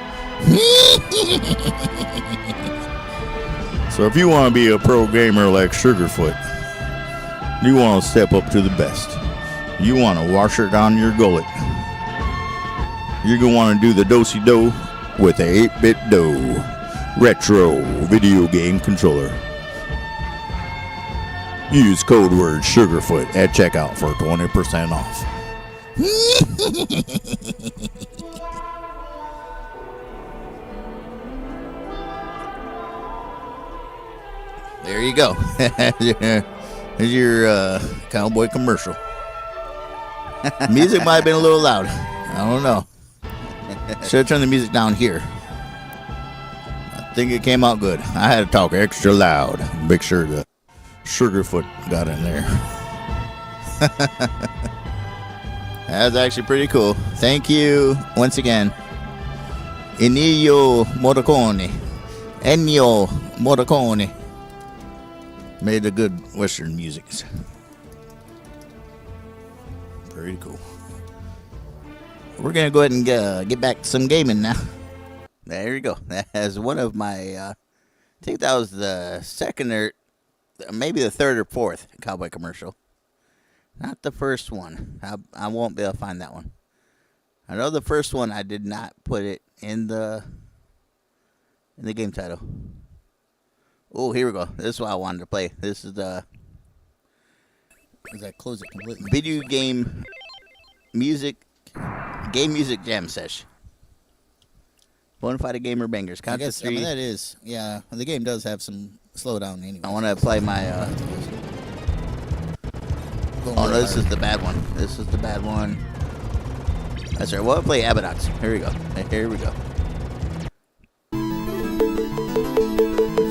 So if you want to be a pro gamer like Sugarfoot, you want to step up to the best. You want to wash it down your gullet. You're going to want to do the do-si-do with a 8-bit dough retro video game controller. Use code word Sugarfoot at checkout for 20% off. There you go. Here's your cowboy commercial. Music might have been a little loud. I don't know. Should have turned the music down here. I think it came out good. I had to talk extra loud. Make sure the Sugarfoot got in there. That's actually pretty cool. Thank you once again. Ennio Morricone. Made the good Western music. Pretty cool. We're going to go ahead and get back to some gaming now. There you go. As one of my, I think that was the second or maybe the third or fourth cowboy commercial. Not the first one. I won't be able to find that one. I know the first one I did not put it in the game title. Oh, here we go. This is what I wanted to play. This is the Close it completely. video game music jam sesh. Bonafide Gamer Bangers. I Count to guess three. that is. Yeah, the game does have some slowdown anyway. I want to play my. Don't Oh worry no, this about is the bad one. This is the bad one. That's right. We'll play Abadox. Here we go. Here we go.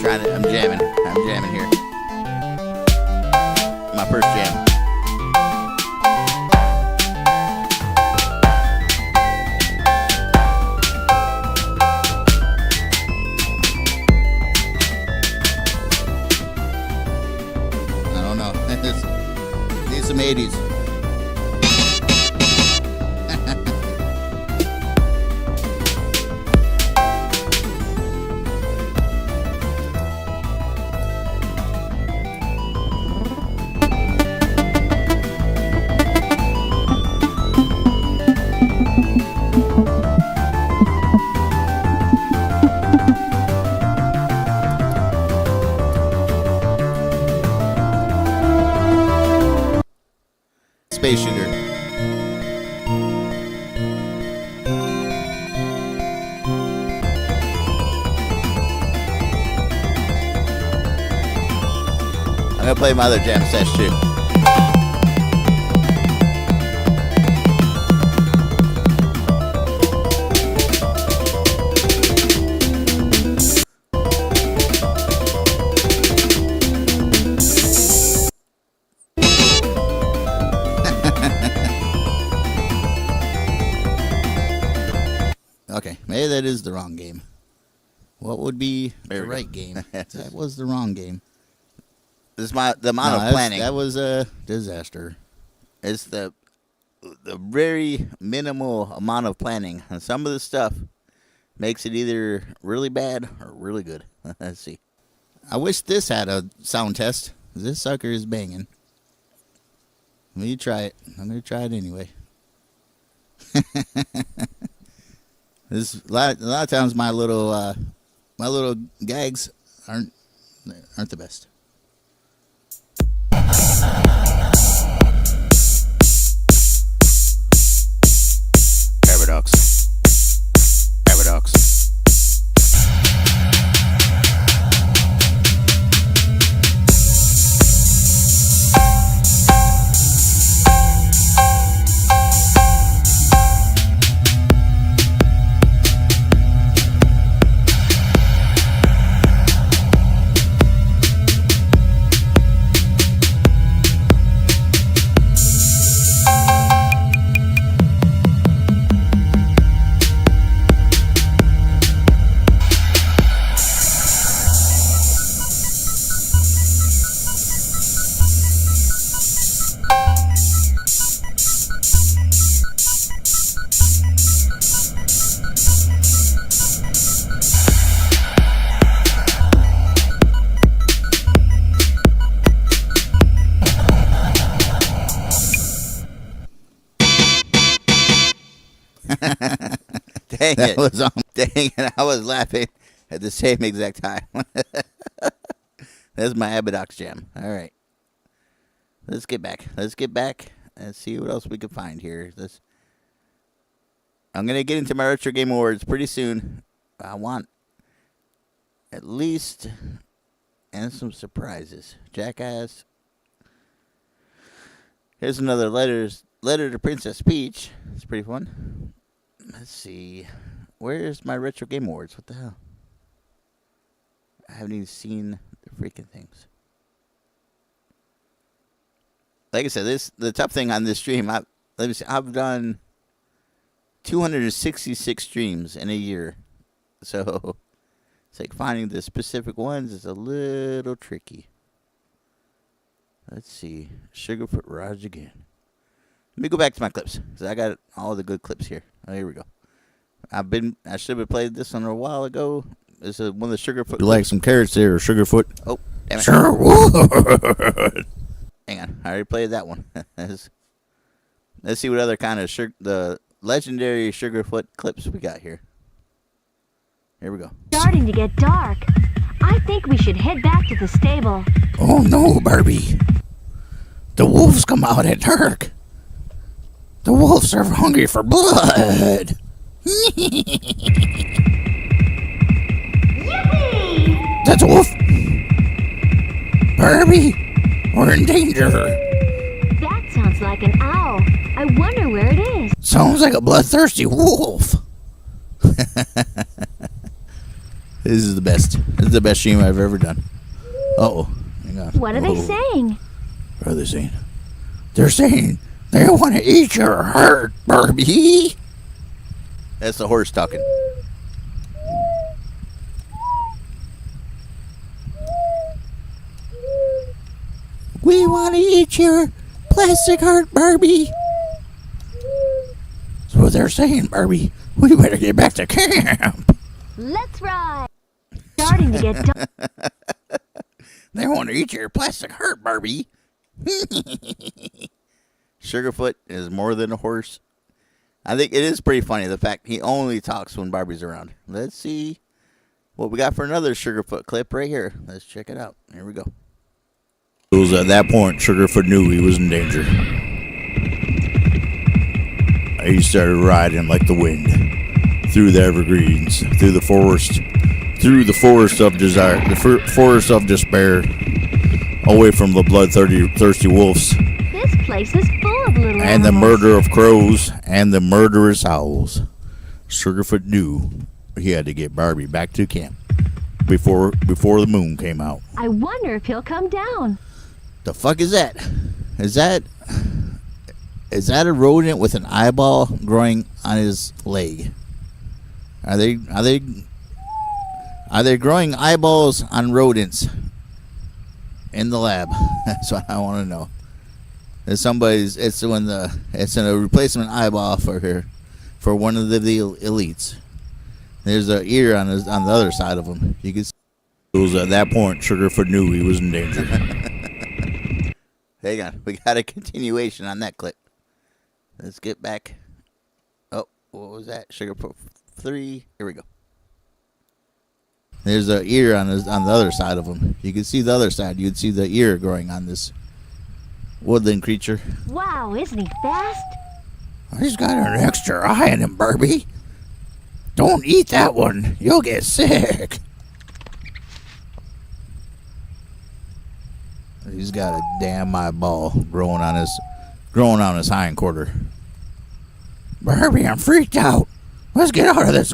I'm jamming. I'm jamming here. My first jam. I don't know. Need some 80s. Space shooter. I'm gonna play my other jam sesh too. Okay, maybe that is the wrong game. What would be the right game? That was the wrong game. This is the amount of planning. That was a disaster. It's the very minimal amount of planning, and some of the stuff makes it either really bad or really good. Let's see. I wish this had a sound test. This sucker is banging. Let me try it. I'm gonna try it anyway. This a lot of times my little gags aren't the best. Paradox. Dang That it. was Dang it. I was laughing at the same exact time. That's my Abadox jam. All right. Let's get back. Let's get back and see what else we can find here. I'm going to get into my Retro Game Awards pretty soon. I want at least and some surprises. Jackass. Here's another letter to Princess Peach. It's pretty fun. Let's see. Where's my Retro Game Awards? What the hell? I haven't even seen the freaking things. Like I said, the tough thing on this stream. I've done 266 streams in a year, so it's like finding the specific ones is a little tricky. Let's see, Sugarfoot Raj again. Let me go back to my clips because I got all the good clips here. Oh, here we go. I should have played this one a while ago. This is one of the Sugarfoot. You like some carrots there, Sugarfoot? Oh, damn it. Sure. Hang on, I already played that one. Let's see what other kind of the legendary Sugarfoot clips we got here. Here we go. Starting to get dark. I think we should head back to the stable. Oh no, Barbie. The wolves come out at dark. The wolves are hungry for blood. That's a wolf. Barbie, we're in danger. That sounds like an owl. I wonder where it is. Sounds like a bloodthirsty wolf. This is the best. This is the best stream I've ever done. Uh-oh. Hang on. What are they saying? What are they saying? They're saying they want to eat your heart, Barbie. That's the horse talking. We want to eat your plastic heart, Barbie. That's what they're saying, Barbie. We better get back to camp. Let's ride. Starting to get dark. They want to eat your plastic heart, Barbie. Sugarfoot is more than a horse. I think it is pretty funny, the fact he only talks when Barbie's around. Let's see what we got for another Sugarfoot clip right here. Let's check it out. Here we go. It was at that point Sugarfoot knew he was in danger. He started riding like the wind through the evergreens, through the forest of desire, the forest of despair, away from the bloodthirsty wolves This place is full of little and the animals. murder of crows and the murderous owls. Sugarfoot knew he had to get Barbie back to camp before the moon came out. I wonder if he'll come down. The fuck is that? Is that a rodent with an eyeball growing on his leg? Are they growing eyeballs on rodents in the lab? That's what I want to know. It's a replacement eyeball for one of the elites. There's an ear on the other side of him. You can see. It was at that point Sugarfoot knew he was in danger. Hang on, we got a continuation on that clip. Let's get back. Oh, what was that? Sugarfoot 3. Here we go. There's an ear on the other side of him. You can see the other side. You'd see the ear growing on this woodland creature. Wow, isn't he fast? He's got an extra eye on him, Barbie. Don't eat that one. You'll get sick. He's got a damn eyeball growing on his hind quarter. Barbie, I'm freaked out. Let's get out of this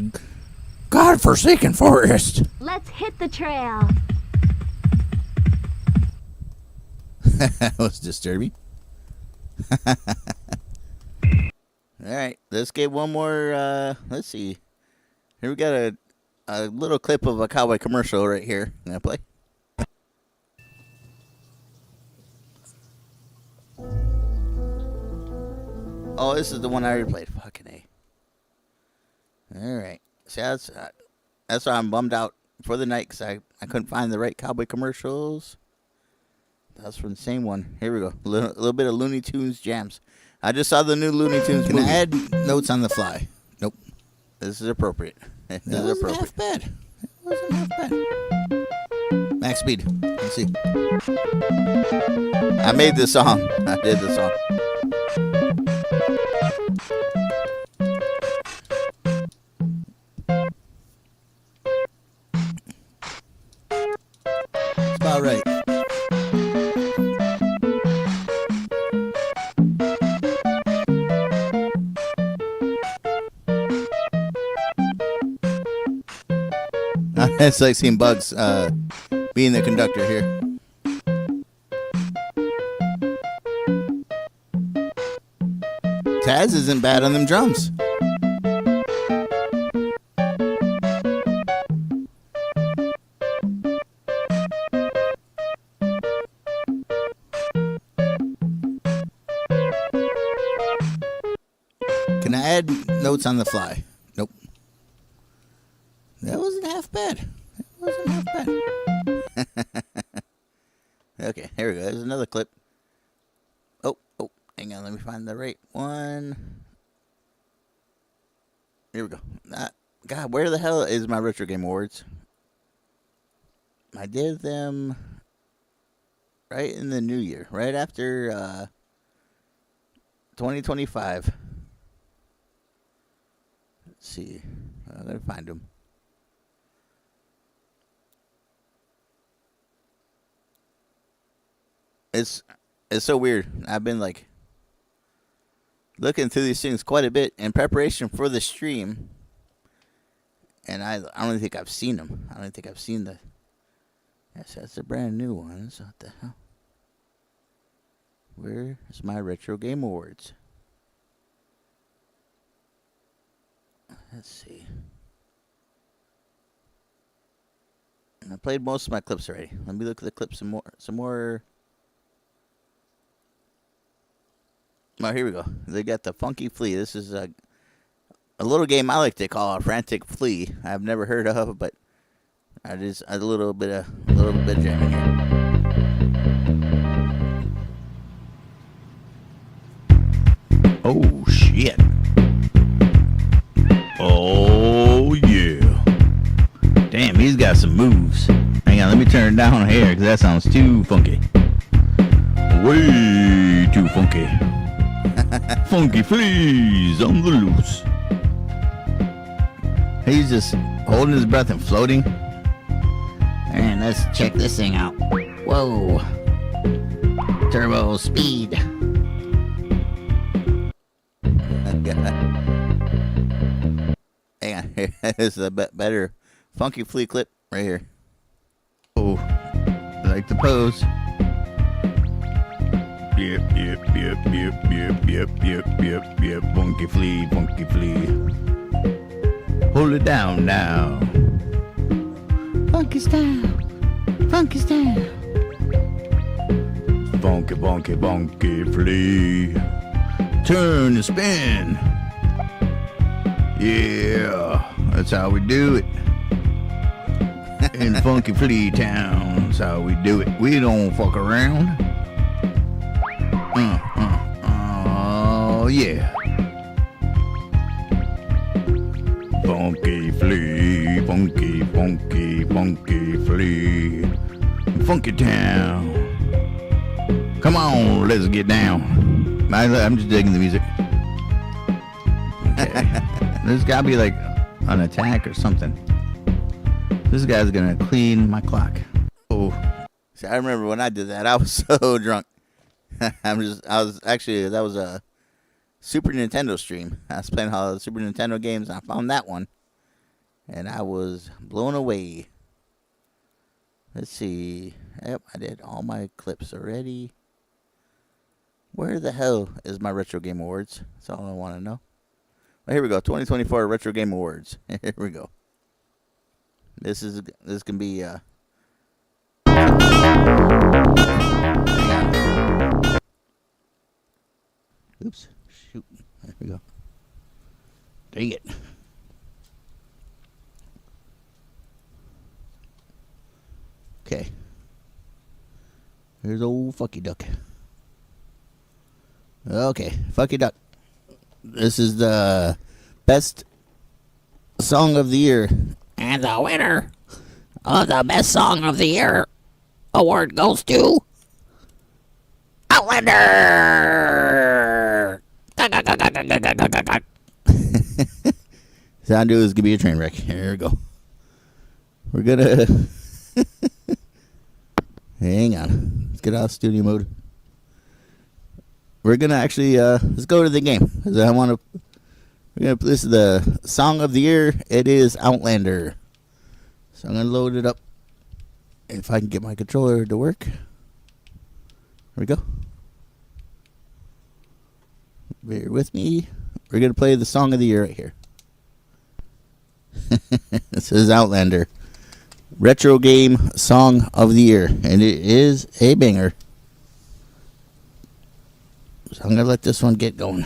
godforsaken forest. Let's hit the trail. That was disturbing. All right, let's get one more. Let's see. Here we got a little clip of a cowboy commercial right here. Gonna play. Oh, this is the one I already played. Fucking A. All right. See, that's why I'm bummed out for the night because I couldn't find the right cowboy commercials. That's from the same one. Here we go. A little bit of Looney Tunes jams. I just saw the new Looney Tunes movie. Can I add notes on the fly? Nope. This is appropriate. This That is wasn't appropriate. half bad. It wasn't half bad. Max speed. Let's see. I made this song. I did the song. It's about right. It's like seeing Bugs being the conductor here. Taz isn't bad on them drums. Can I add notes on the fly? Nope. That wasn't half bad. That wasn't half bad. Okay, here we go. There's another clip. Oh, hang on. Let me find the right one. Here we go. God, where the hell is my Retro Game Awards? I did them right in the new year, right after 2025. Let's see. I'm going to find them. It's so weird. I've been like looking through these things quite a bit in preparation for the stream, and I don't think I've seen them. I don't think I've seen the. Yes, that's a brand new one. So what the hell? Where's my Retro Game Awards? Let's see. I played most of my clips already. Let me look at the clips some more. Oh, here we go. They got the Funky Flea. This is a little game I like to call a Frantic Flea. I've never heard of, but I just a little bit of jamming here. Oh, shit. Oh, yeah. Damn, he's got some moves. Hang on, let me turn it down here, because that sounds too funky. Way too funky. Funky Fleas on the loose. He's just holding his breath and floating. And let's check this thing out. Whoa. Turbo speed. Hang on, here. This is a better Funky Flea clip right here. Oh, I like the pose. Yep. Funky Flea. Hold it down now. Funky style. Funky style. Funky Flea. Turn and spin. Yeah, that's how we do it. In Funky Flea Town, that's how we do it. We don't fuck around. Oh, yeah. Funky Flea, Funky Flea. Funky Town. Come on, let's get down. I'm just digging the music. Okay. There's gotta be like an attack or something. This guy's gonna clean my clock. oh. See, I remember when I did that, I was so drunk. That was a Super Nintendo stream. I was playing all the Super Nintendo games, and I found that one, and I was blown away. Let's see. Yep, I did all my clips already. Where the hell is my Retro Game Awards? That's all I want to know. Well, here we go. 2024 Retro Game Awards. Here we go. This can be oops. Shoot. There we go. Dang it. Okay. Here's old Fucky Duck. Okay, Fucky Duck. This is the best Song of the Year. And the winner of the Best Song of the Year award goes to Outlander! Sound dude is going to be a train wreck. Here we go. We're going to... Hang on. Let's get out of studio mode. We're going to actually... let's go to the game. I want to... This is the Song of the Year. It is Outlander. So I'm going to load it up. If I can get my controller to work. Here we go. Bear with me. We're going to play the Song of the Year right here. This is Outlander. Retro game Song of the Year. And it is a banger. So I'm going to let this one get going.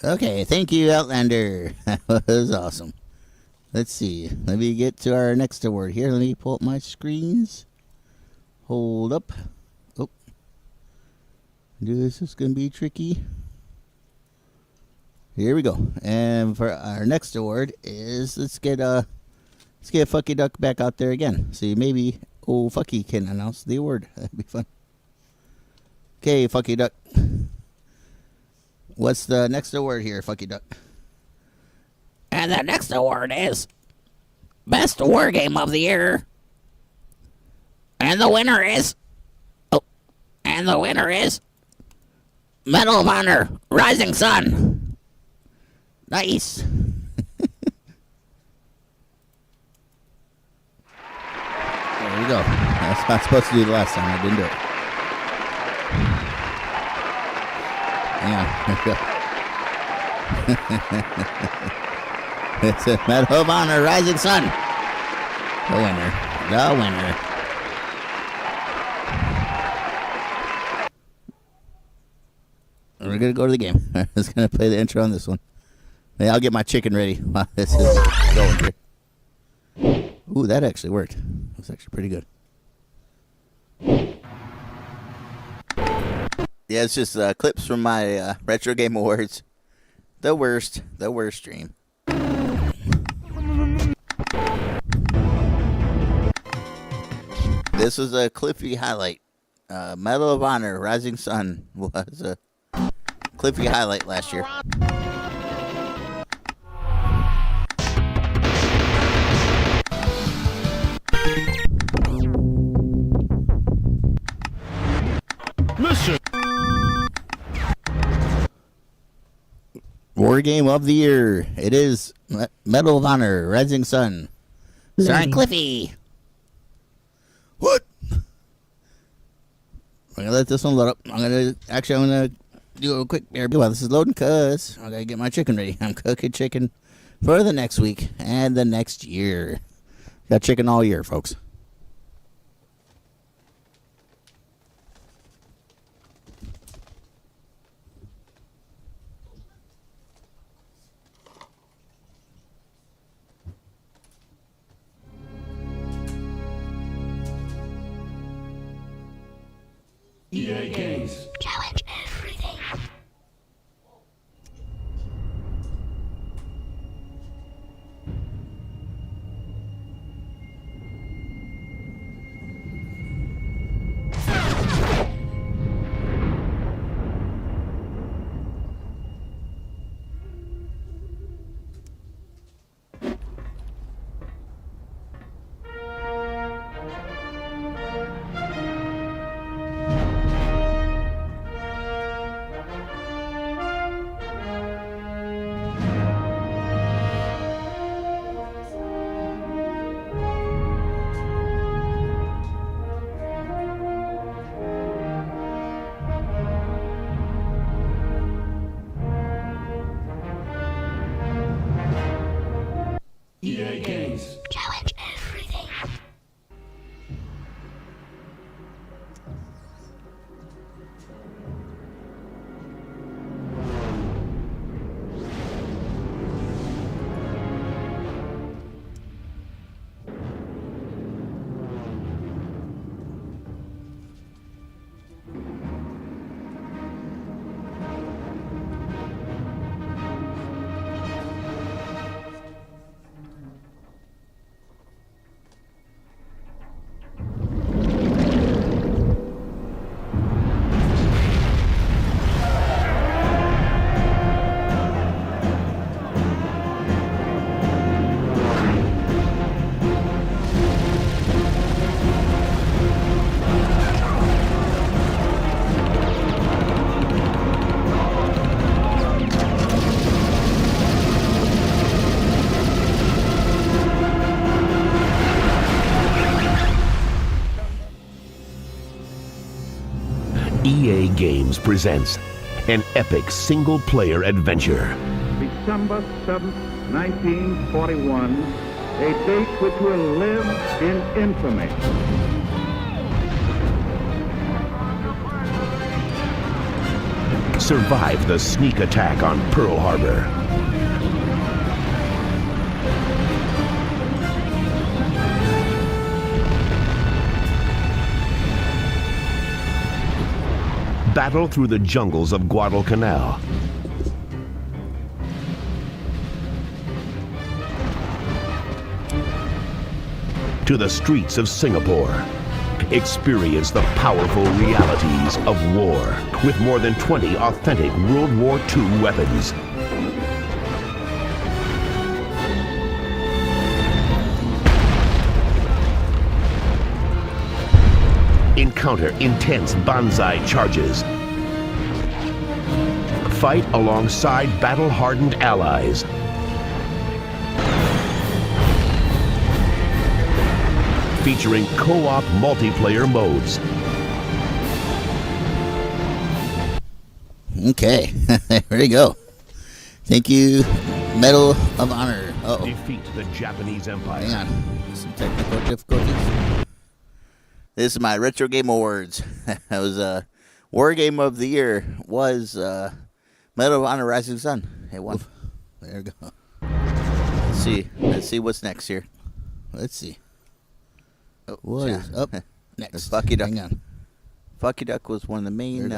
Okay, thank you, Outlander. That was awesome. Let's see. Let me get to our next award here. Let me pull up my screens. Hold up. Oh. This is going to be tricky. Here we go. And for our next award is, let's get Fucky Duck back out there again. See, maybe old Fucky can announce the award. That'd be fun. Okay, Fucky Duck. What's the next award here, Fucky Duck? And the next award is Best War Game of the Year. And the winner is... Oh. And the winner is... Medal of Honor, Rising Sun. Nice. There we go. That's not supposed to do the last time. I didn't do it. Hang on. Here we go. It's a Medal of Honor, Rising Sun. The winner. The winner. We're going to go to the game. I'm just going to play the intro on this one. Hey, I'll get my chicken ready while this is going here. Ooh, that actually worked. That was actually pretty good. Yeah, it's just clips from my Retro Game Awards. The worst stream. This was a Cliffy highlight. Medal of Honor, Rising Sun was a Cliffy highlight last year. Mission. War Game of the Year. It is Medal of Honor, Rising Sun. Starring Cliffy. What? I'm gonna let this one load up. I'm gonna do a quick review while this is loading, cause I gotta get my chicken ready. I'm cooking chicken for the next week and the next year. Got chicken all year, folks. EA Games. Challenge everything. EA Games presents an epic single-player adventure. December 7th, 1941, a date which will live in infamy. Survive the sneak attack on Pearl Harbor. Battle through the jungles of Guadalcanal. To the streets of Singapore. Experience the powerful realities of war with more than 20 authentic World War II weapons. Encounter intense banzai charges. Fight alongside battle-hardened allies. Featuring co-op multiplayer modes. Okay, there you go. Thank you, Medal of Honor. Uh-oh. Defeat the Japanese Empire. Hang on. Some technical difficulties. This is my Retro Game Awards. That was War Game of the Year was Medal of Honor Rising Sun. It won. There we go. Let's see. Let's see what's next here. Let's see. Oh, what is up next? Fucky Duck. Hang on. Fucky Duck was one of the main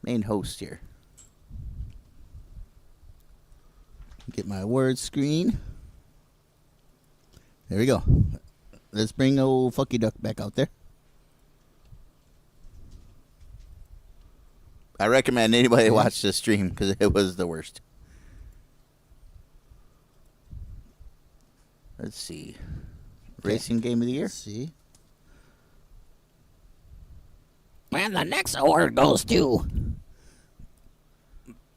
main hosts here. Get my awards screen. There we go. Let's bring old Fucky Duck back out there. I recommend anybody watch this stream because it was the worst. Let's see. Racing Game of the Year. Let's see. And the next award goes to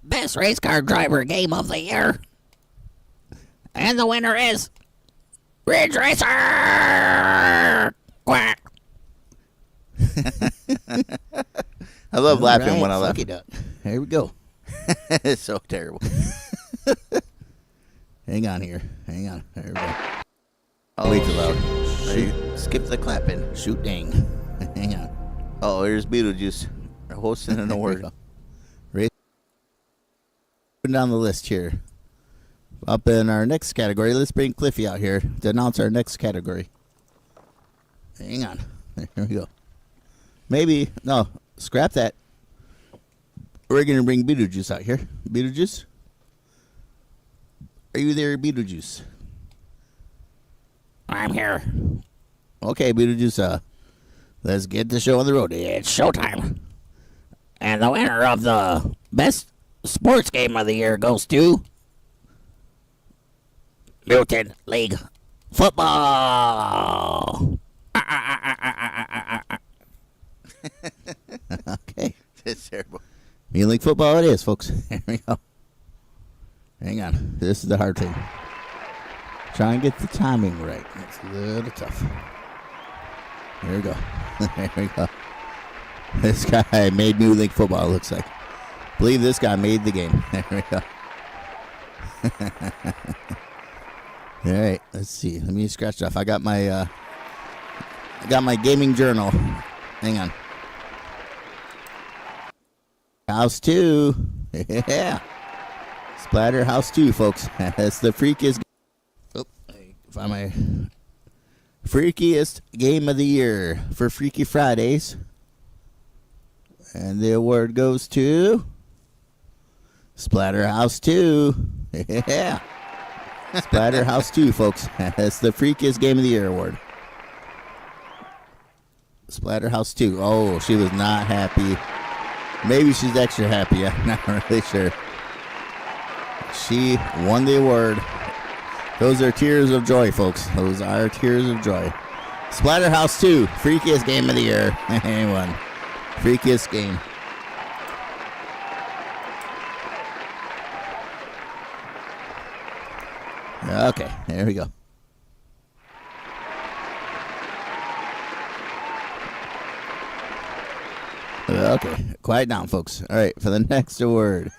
Best Race Car Driver Game of the Year. And the winner is Ridge Racer! Quack! I love laughing when I laugh. Fucky Duck. Here we go. It's so terrible. Hang on here. Hang on. There we go. Oh, way too loud. Shoot. Skip the clapping. Shoot, dang. Hang on. Oh, here's Beetlejuice hosting an award. Putting down the list here. Up in our next category, let's bring Cliffy out here to announce our next category. Hang on. There we go. Maybe, no, scrap that. We're going to bring Beetlejuice out here. Beetlejuice? Are you there, Beetlejuice? I'm here. Okay, Beetlejuice, let's get the show on the road. It's showtime. And the winner of the Best Sports Game of the Year goes to Mutant League Football. Okay. It's terrible. Mutant League Football it is, folks. Here we go. Hang on. This is the hard thing. Try and get the timing right. It's a little tough. There we go. There we go. This guy made Mutant League Football, it looks like. I believe this guy made the game. There we go. All right, let's see. Let me scratch it off. I got my gaming journal. Hang on. House 2. Yeah. Splatter House 2, folks. That's the freakiest. Oh, I find my freakiest game of the year for Freaky Fridays. And the award goes to Splatterhouse 2. Yeah. Splatterhouse 2, folks. That's the freakiest game of the year award. Splatterhouse 2. Oh, she was not happy. Maybe she's extra happy. I'm not really sure. She won the award. Those are tears of joy, folks. Those are tears of joy. Splatterhouse 2, freakiest game of the year. Anyone. Freakiest game. Okay, there we go. Okay, quiet down, folks. All right, for the next award,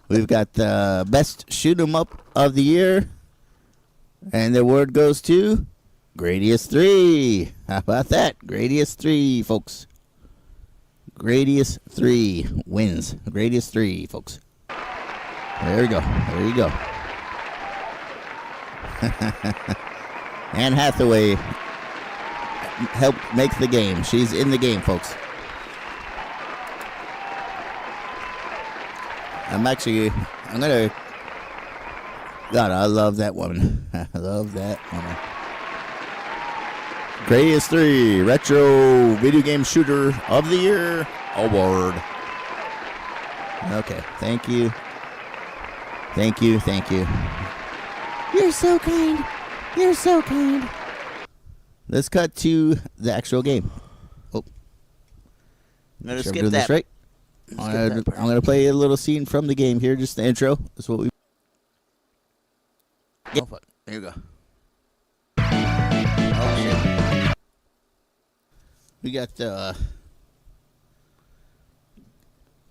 we've got the best shoot 'em up of the year, and the award goes to Gradius 3. How about that? Gradius 3, folks. Gradius 3 wins. Gradius 3, folks. There we go. There you go. Anne Hathaway helped make the game. She's in the game, folks. God, I love that woman. I love that woman. Gradius 3 Retro Video Game Shooter of the Year Award. Okay, thank you. Thank you, thank you. You're so kind. You're so kind. Let's cut to the actual game. Oh. I'm going to skip that. Right? I'm going to play a little scene from the game here, just the intro. That's what we... Oh, fuck. There you go. Oh, shit. We got the...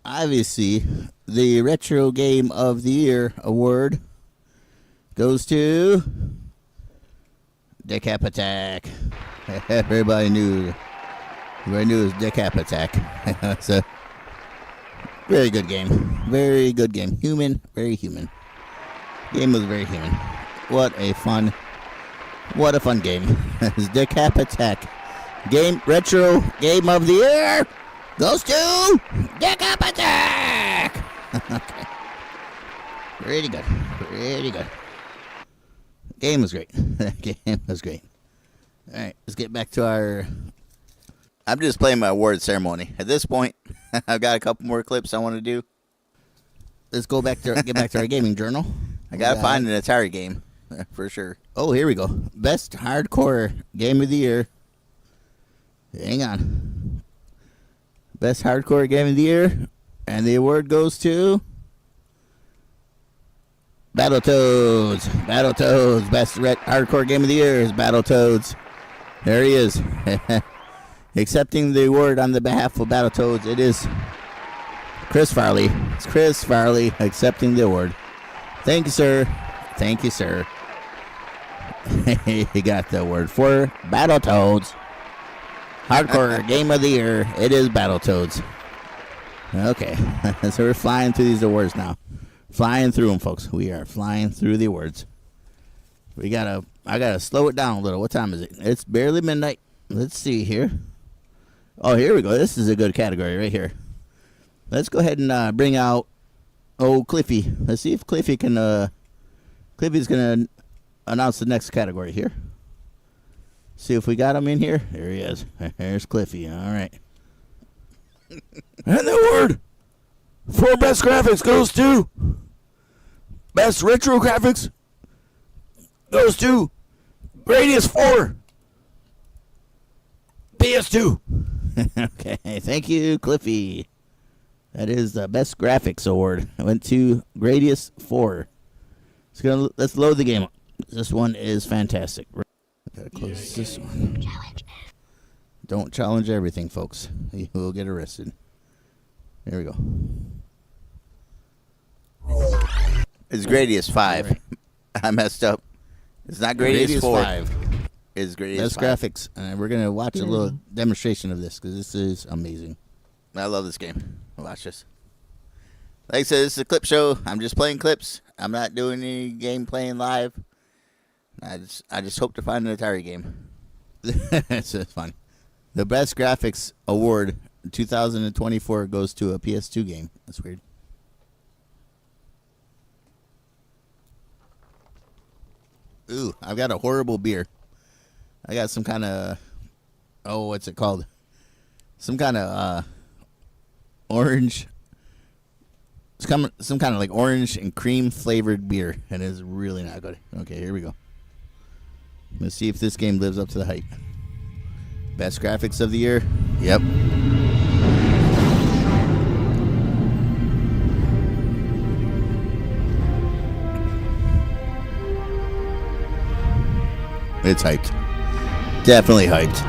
obviously, the Retro Game of the Year award goes to Decap Attack. Everybody knew it was Decap Attack. It's a very good game. Very good game. Human, very human. Game was very human. What a fun game. It's Decap Attack. Game Retro Game of the Year goes to Decap Attack. Okay. Pretty good. Pretty good. Game was great. Game was great. All right, let's get back to our... I'm just playing my award ceremony. At this point, I've got a couple more clips I want to do. Let's go back to get back to our gaming journal. I got to find an Atari game, for sure. Oh, here we go. Best Hardcore Game of the Year. Hang on. Best Hardcore Game of the Year. And the award goes to... Battletoads. Battletoads. Best Hardcore Game of the Year is Battletoads. There he is. Accepting the award on the behalf of Battletoads, it is Chris Farley. It's Chris Farley accepting the award. Thank you, sir. Thank you, sir. He got the award for Battletoads. Hardcore Game of the Year, it is Battletoads. Okay, so we're flying through these awards now. Flying through them, folks. We are flying through the awards. I gotta slow it down a little. What time is it? It's barely midnight. Let's see here. Oh, here we go. This is a good category right here. Let's go ahead and bring out Cliffy. Let's see if Cliffy can. Cliffy's gonna announce the next category here. See if we got him in here. There he is. There's Cliffy. All right. And the award for best graphics goes to best retro graphics goes to Gradius 4 PS2. Okay, thank you, Cliffy. That is the best graphics award. It went to Gradius 4. Let's load the game up. This one is fantastic. Gotta close this one. Don't challenge everything, folks. You will get arrested. There we go. It's Gradius 5. Right. I messed up. It's not Gradius 4. 5. It's Gradius 5. Best graphics. And we're going to watch a little demonstration of this because this is amazing. I love this game. Watch this. Like I said, this is a clip show. I'm just playing clips. I'm not doing any game playing live. I just hope to find an Atari game. It's just fun. The best graphics award 2024 goes to a PS2 game. That's weird. Ooh, I've got a horrible beer. I got some kind of, what's it called? Some kind of orange. It's some kind of like orange and cream flavored beer, and it's really not good. Okay, here we go. Let's see if this game lives up to the hype. Best graphics of the year? Yep. It's hyped. Definitely hyped.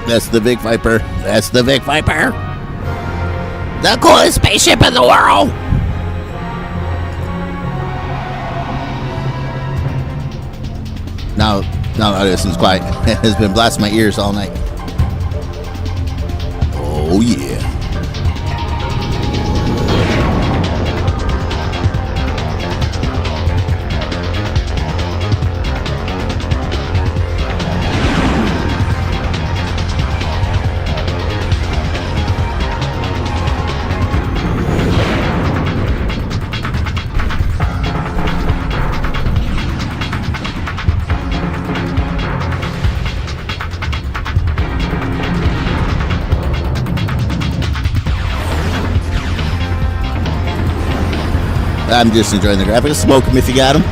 That's the Big Viper. That's the Big Viper. The coolest spaceship in the world. Now this one's quiet. It's been blasting my ears all night. Oh yeah. I'm just enjoying the graphics. Smoke them if you got them.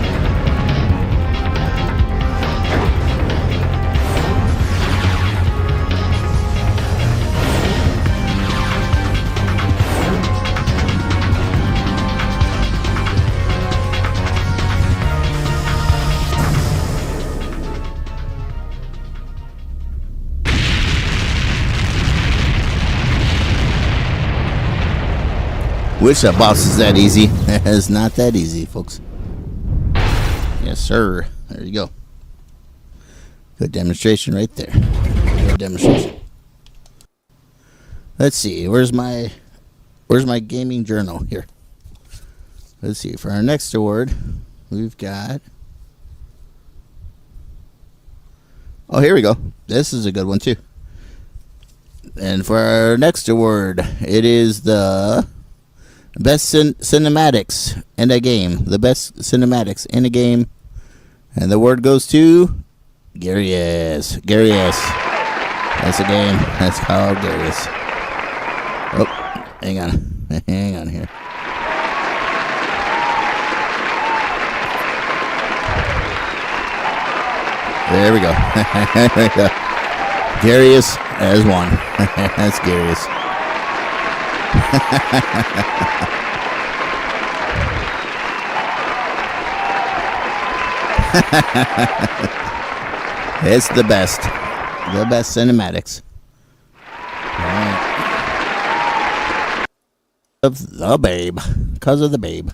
Wish that boss is that easy. It's not that easy, folks. Yes, sir. There you go. Good demonstration right there. Good demonstration. Let's see. Where's my gaming journal here? Let's see. For our next award, we've got. Oh, here we go. This is a good one too. And for our next award, it is the best cinematics in a game. The best cinematics in a game. And the award goes to Garius. Garius. That's a game. That's called Garius. Oh, hang on. Hang on here. There we go. There we go. Garius has won. That's Garius. It's the best. The best cinematics. Right. Of the babe. Because of the babe.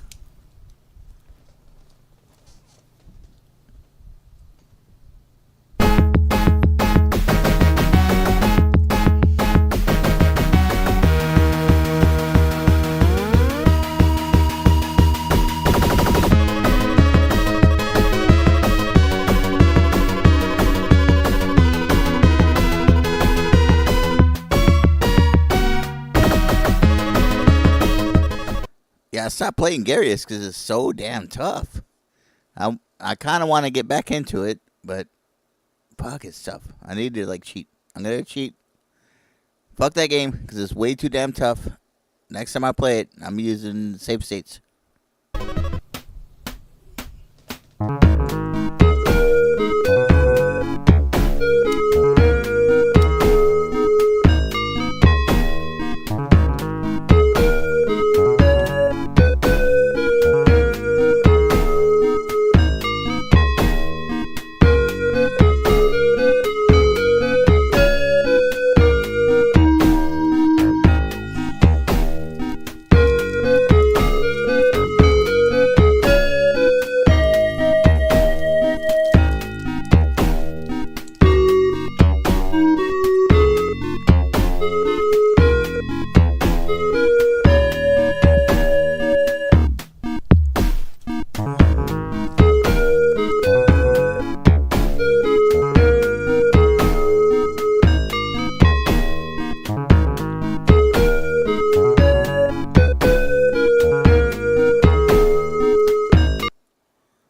I stopped playing Garius because it's so damn tough. I kind of want to get back into it, but fuck, it's tough. I need to like cheat. I'm gonna cheat. Fuck that game because it's way too damn tough. Next time I play it, I'm using save states.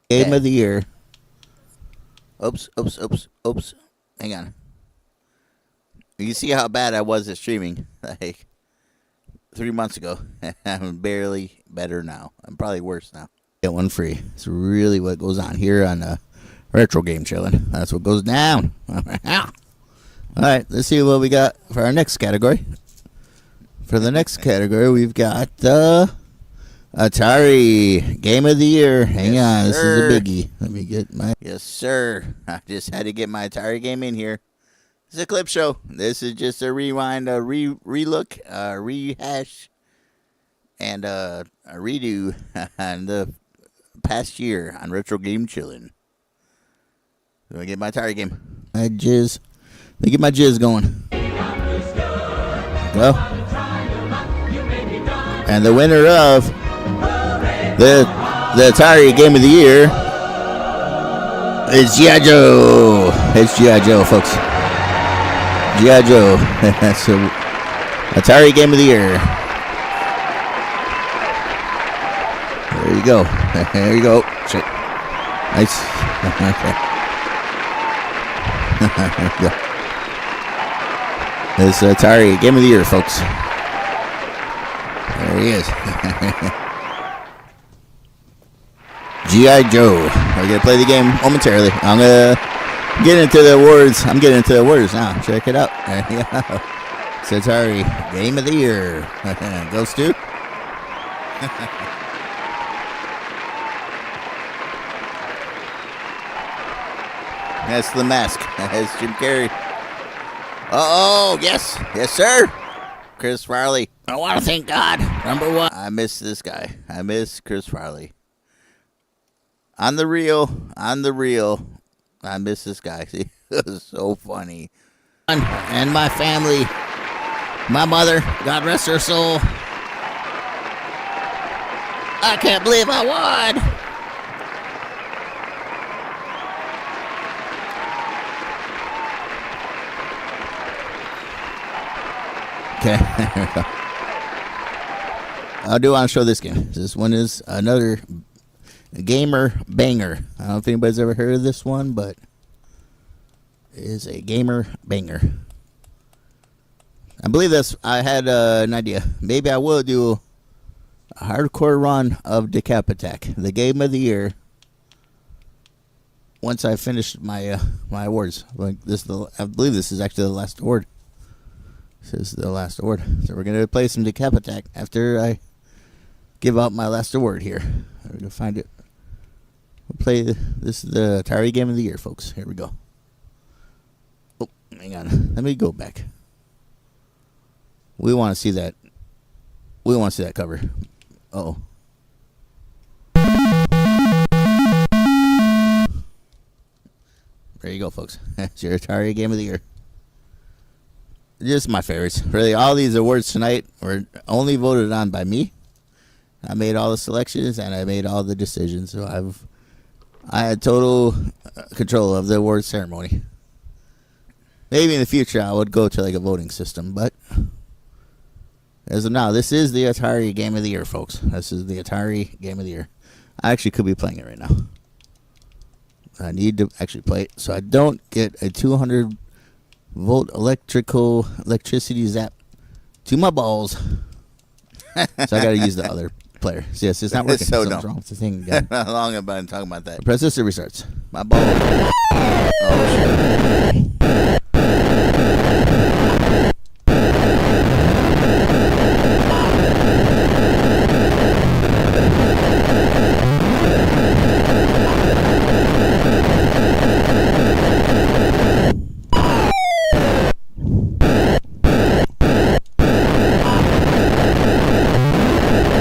Game of the year. Oops. Hang on. You see how bad I was at streaming like 3 months ago. I'm barely better now. I'm probably worse now. Get one free. It's really what goes on here on Retro Game Chillin'. That's what goes down. Alright, let's see what we got for our next category. For the next category, we've got the Atari Game of the Year. Hang on, this is a biggie. Let me get my... Yes, sir. I just had to get my Atari game in here. This It's a clip show. This is just a rewind, a relook, rehash, and a redo on the past year on Retro Game Chillin'. So I get my Atari game. I jizz. Let me get my jizz going. Well, and the winner of the Atari Game of the Year is G.I. Joe. It's G.I. Joe, folks. G.I. Joe. So, Atari Game of the Year. There you go. There you go. Shit. Nice. Okay. There you go. This Atari Game of the Year, folks. There he is. G.I. Joe. We're going to play the game momentarily. I'm going to get into the awards. I'm getting into the awards now. Check it out. There you go. It's Atari Game of the Year. Go, Stu. That's the mask. That's Jim Carrey. Oh, yes. Yes, sir. Chris Farley. I want to thank God. Number one. I miss this guy. I miss Chris Farley. On the real, I miss this guy. He was so funny. And my family, my mother, God rest her soul. I can't believe I won. Okay. I do want to show this game. This one is another gamer banger. I don't know if anybody's ever heard of this one, but it is a gamer banger. I believe I had an idea. Maybe I will do a hardcore run of Decap Attack, the Game of the Year, once I finish my my awards. Like I believe this is actually the last award. This is the last award. So we're going to play some Decap Attack after I give out my last award here. We're going to find it. We'll play this is the Atari Game of the Year, folks. Here we go. Oh, hang on. Let me go back. We want to see that. We want to see that cover. Uh-oh. There you go, folks. That's your Atari Game of the Year. Just my favorites. Really, all these awards tonight were only voted on by me. I made all the selections and I made all the decisions. So I had total control of the award ceremony. Maybe in the future I would go to like a voting system, but as of now, this is the Atari Game of the Year, folks. This is the Atari Game of the Year. I actually could be playing it right now. I need to actually play it so I don't get a 200-volt electricity zap to my balls. So I got to use the other player. So yes, it's not working. It's so Something's dumb. wrong with the thing again. How long have I been talking about that? Press this, it restarts. My ball. Oh, shit.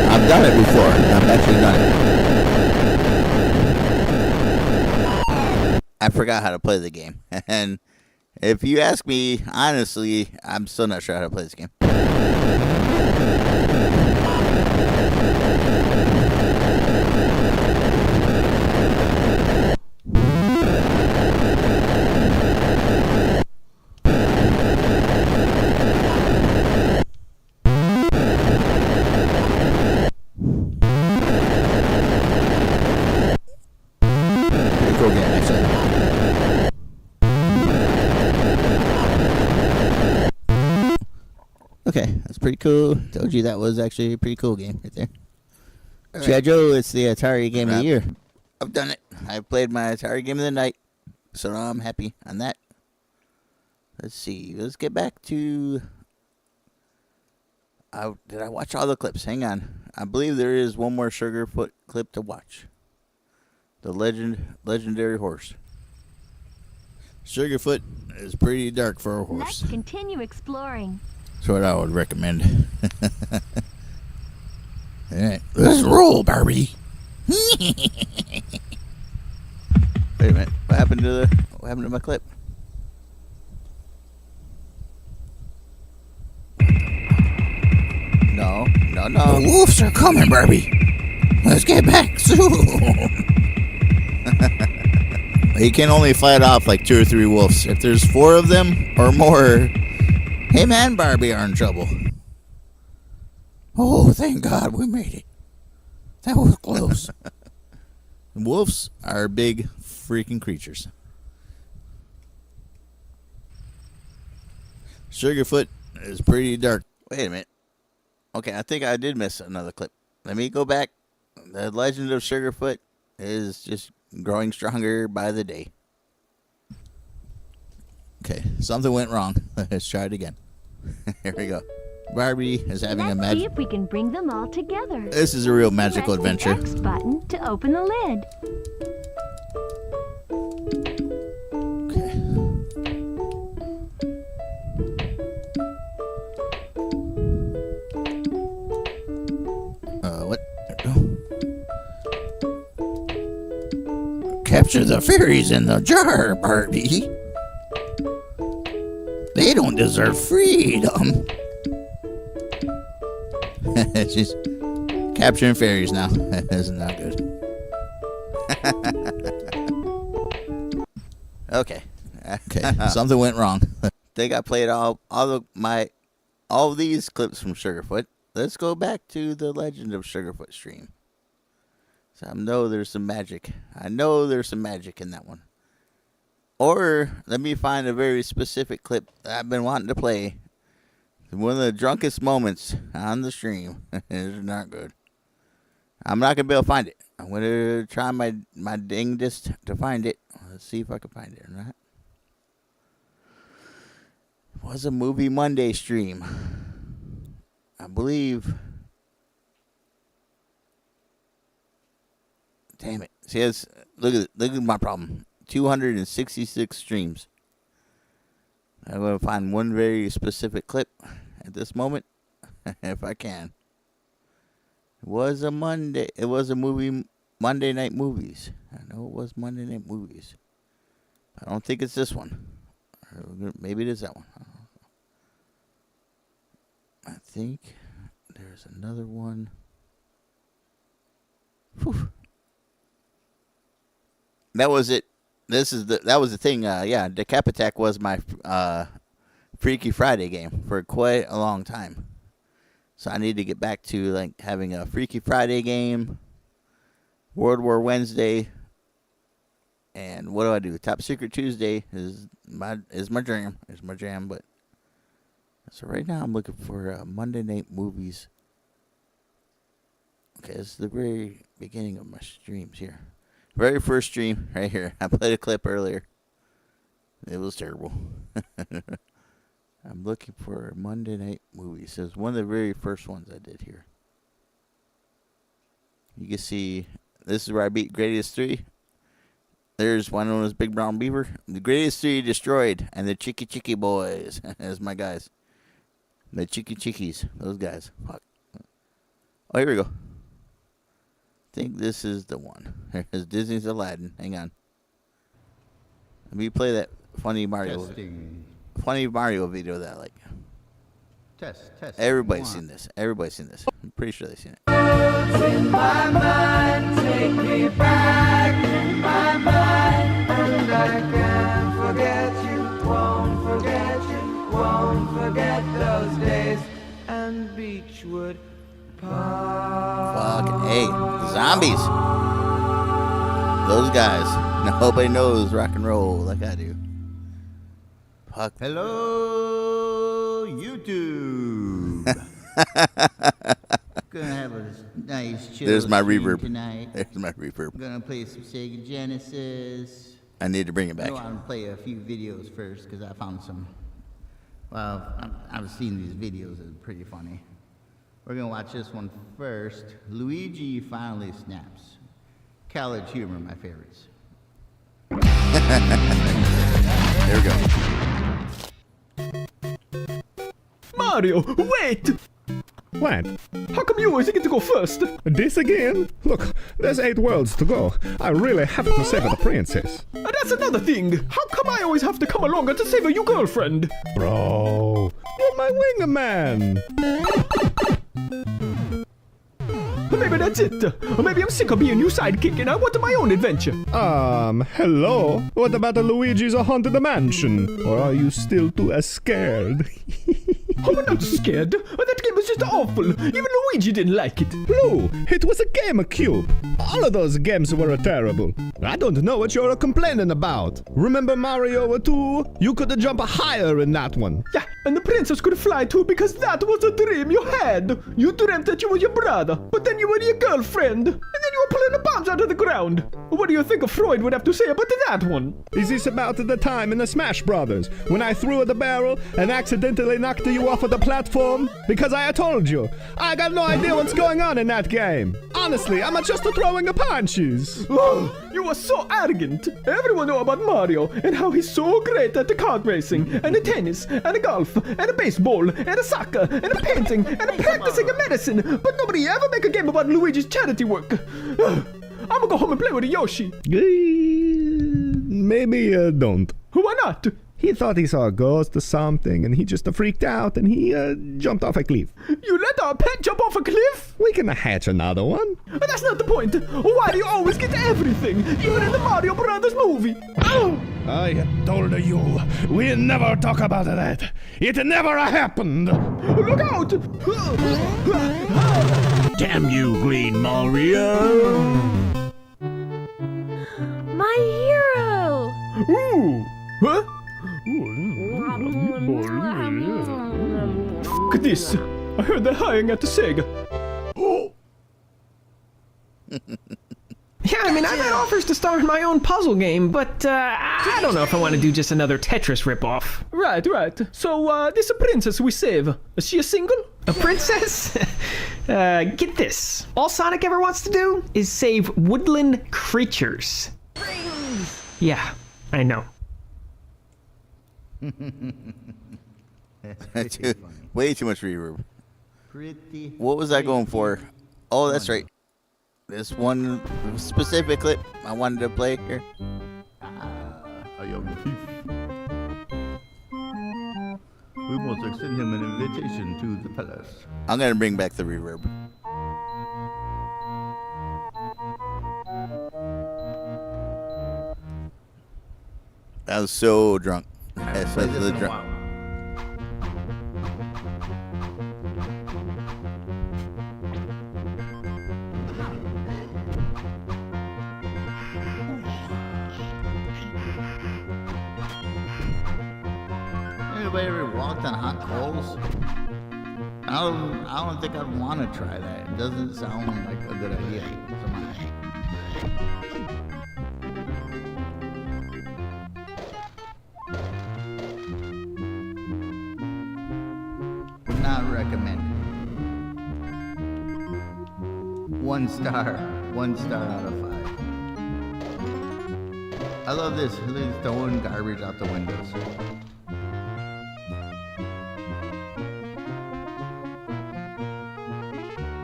I've done it before. I've actually done it. I forgot how to play the game. And if you ask me, honestly, I'm still not sure how to play this game. Pretty cool game, actually. Okay, that's pretty cool. Told you that was actually a pretty cool game right there. G.I. Joe, it's the Atari Game of the Year. I've done it. I played my Atari Game of the Night, so now I'm happy on that. Let's see. Let's get back to... did I watch all the clips? Hang on. I believe there is one more Sugarfoot clip to watch. The legendary horse. Sugarfoot is pretty dark for a horse. Let's continue exploring. That's what I would recommend. All right, let's roll, Barbie. Wait a minute. What happened to my clip? No. The wolves are coming, Barbie. Let's get back soon. He can only fight off like 2 or 3 wolves. If there's 4 of them or more, him and Barbie are in trouble. Oh, thank God we made it. That was close. Wolves are big freaking creatures. Sugarfoot is pretty dark. Wait a minute. Okay, I think I did miss another clip. Let me go back. The legend of Sugarfoot is just growing stronger by the day. Okay, something went wrong. Let's try it again. Here we go. Barbie is having a Let's see magic. if we can bring them all together. This is a real magical Press adventure. the X button to open the lid. What? There we go. Capture the fairies in the jar, Barbie. They don't deserve freedom. She's capturing fairies now. Isn't that good? Okay. Okay, something went wrong. Think I played all of these clips from Sugarfoot. Let's go back to the Legend of Sugarfoot stream. So I know there's some magic. I know there's some magic in that one. Or let me find a very specific clip that I've been wanting to play. One of the drunkest moments on the stream. It's not good. I'm not gonna be able to find it. I'm gonna try my dangest to find it. Let's see if I can find it or not. It was a Movie Monday stream, I believe. Damn it! See, look at my problem. 266 streams. I'm gonna find one very specific clip at this moment, if I can. It was a Monday. It was a movie. Monday Night Movies. I know it was Monday Night Movies. I don't think it's this one. Or maybe it is that one. I think there's another one. Whew. That was it. That was the thing. Yeah, Decap Attack was my Freaky Friday game for quite a long time. So I need to get back to like having a Freaky Friday game, World War Wednesday, and what do? Top Secret Tuesday is my jam. Is my jam. But so right now I'm looking for Monday Night Movies. Okay, this is the very beginning of my streams here. Very first stream right here. I played a clip earlier. It was terrible. I'm looking for Monday Night Movies. It was one of the very first ones I did here. You can see this is where I beat Greatest 3. There's one known as Big Brown Beaver. The Greatest 3 destroyed. And the Chicky Boys. That's my guys. The Chickies. Those guys. Fuck. Oh, here we go. I think this is the one. There's Disney's Aladdin. Hang on. Let me play that funny Mario video that I like. Test. Everybody's seen this. I'm pretty sure they've seen it. In my mind, take me back in my mind, and I can't forget you, won't forget those days, and Beechwood Park. Fucking hey, zombies. Those guys. Nobody knows rock and roll like I do. Fuck. Hello, YouTube. Gonna have a nice chill There's my stream reverb. tonight. There's my reverb. Gonna play some Sega Genesis. I need to bring it I back. want to play a few videos first because I found some. Well, I've seen these videos. It's pretty funny. We're gonna watch this one first. Luigi Finally Snaps. College humor, my favorites. There we go. Mario, wait! What? How come you always get to go first? This again? Look, there's 8 worlds to go. I really have to save the princess. That's another thing. How come I always have to come along to save your girlfriend? Bro, you're my wingman. Maybe that's it. Or maybe I'm sick of being your sidekick and I want my own adventure. Hello? What about the Luigi's Haunted Mansion? Or are you still too scared? I'm not scared. That game was just awful. Even Luigi didn't like it. Blue, it was a GameCube. All of those games were terrible. I don't know what you're complaining about. Remember Mario 2? You could jump higher in that one. Yeah, and the princess could fly too because that was a dream you had. You dreamt that you were your brother, but then you were your girlfriend. And then you were pulling the bombs out of the ground. What do you think Freud would have to say about that one? Is this about the time in the Smash Brothers when I threw the barrel and accidentally knocked you off of the platform? Because I told you, I got no idea what's going on in that game. Honestly, I'm just throwing punches. Oh, you are so arrogant. Everyone know about Mario and how he's so great at the kart racing and the tennis and the golf and the baseball and the soccer and the painting and the practicing of medicine, but nobody ever make a game about Luigi's charity work. I'm gonna go home and play with Yoshi. Maybe don't. Why not? He thought he saw a ghost or something, and he just freaked out, and he jumped off a cliff. You let our pet jump off a cliff? We can hatch another one. That's not the point. Why do you always get everything, even in the Mario Brothers movie? Oh! I told you, we'll never talk about that. It never happened. Look out! Damn you, Green Mario! My hero! Ooh! Huh? Look at this. I heard they're hiring at the Sega. Yeah, I mean, I've had offers to star in my own puzzle game, but I don't know if I want to do just another Tetris ripoff. Right. So, this princess we save, is she a single? A princess? Get this. All Sonic ever wants to do is save woodland creatures. Yeah, I know. Way too much reverb. Pretty. What was I going for? Oh, that's right. This one specific clip I wanted to play here. A young thief. We must extend him an invitation to the palace. I'm gonna bring back the reverb. I was so drunk. Yes, I was really drunk. Anybody ever walked on hot coals? I don't think I'd want to try that. It doesn't sound like a good idea. Would not recommend it. 1 star. 1 star out of 5. I love this. They're throwing garbage out the windows.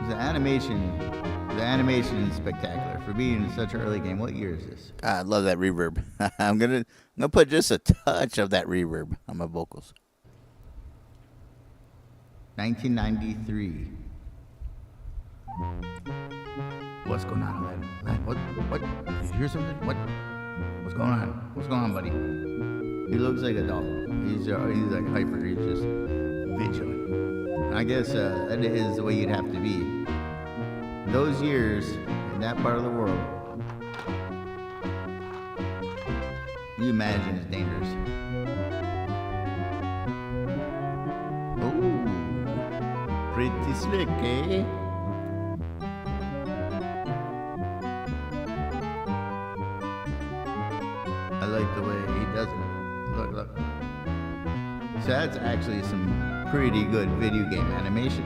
The animation is spectacular for being in such an early game. What year is this? I love that reverb. I'm gonna put just a touch of that reverb on my vocals. 1993. What's going on, Aladdin? What? Did you hear something? What's going on? What's going on, buddy? He looks like a doll. He's like hyper. He's just vigilant. I guess that is the way you'd have to be. Those years in that part of the world, you imagine it's dangerous. Oh, pretty slick, eh? I like the way he does it. Look. So that's actually some pretty good video game animation.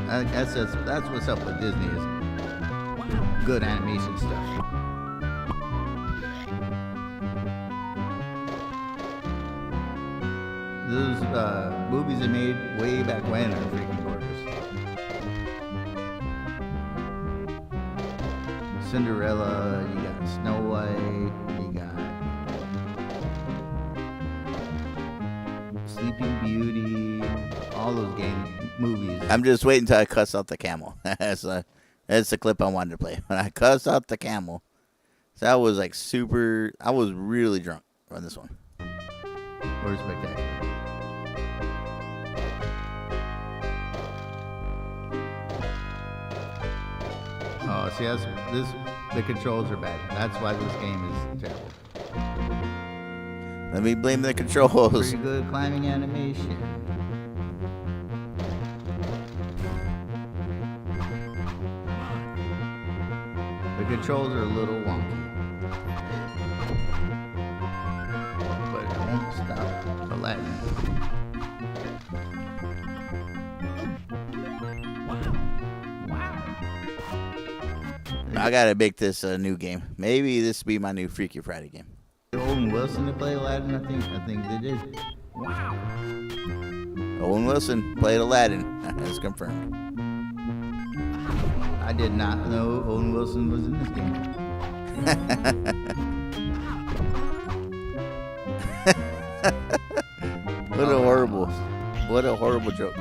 That's what's up with Disney is good animation stuff. those movies they made way back when are freaking gorgeous. Cinderella, you got Snow White, you got Sleeping Beauty, all those movies. I'm just waiting until I cuss out the camel. That's the clip I wanted to play. When I cussed out the camel, so I was like I was really drunk on this one. Or spectacular. Oh, see, the controls are bad. That's why this game is terrible. Let me blame the controls. Pretty good climbing animation. The controls are a little wonky. But it won't stop Aladdin. I gotta make this a new game. Maybe this will be my new Freaky Friday game. Owen Wilson to play Aladdin, I think they did. Wow. Owen Wilson played Aladdin. That's confirmed. I did not know Owen Wilson was in this game. What a horrible joke.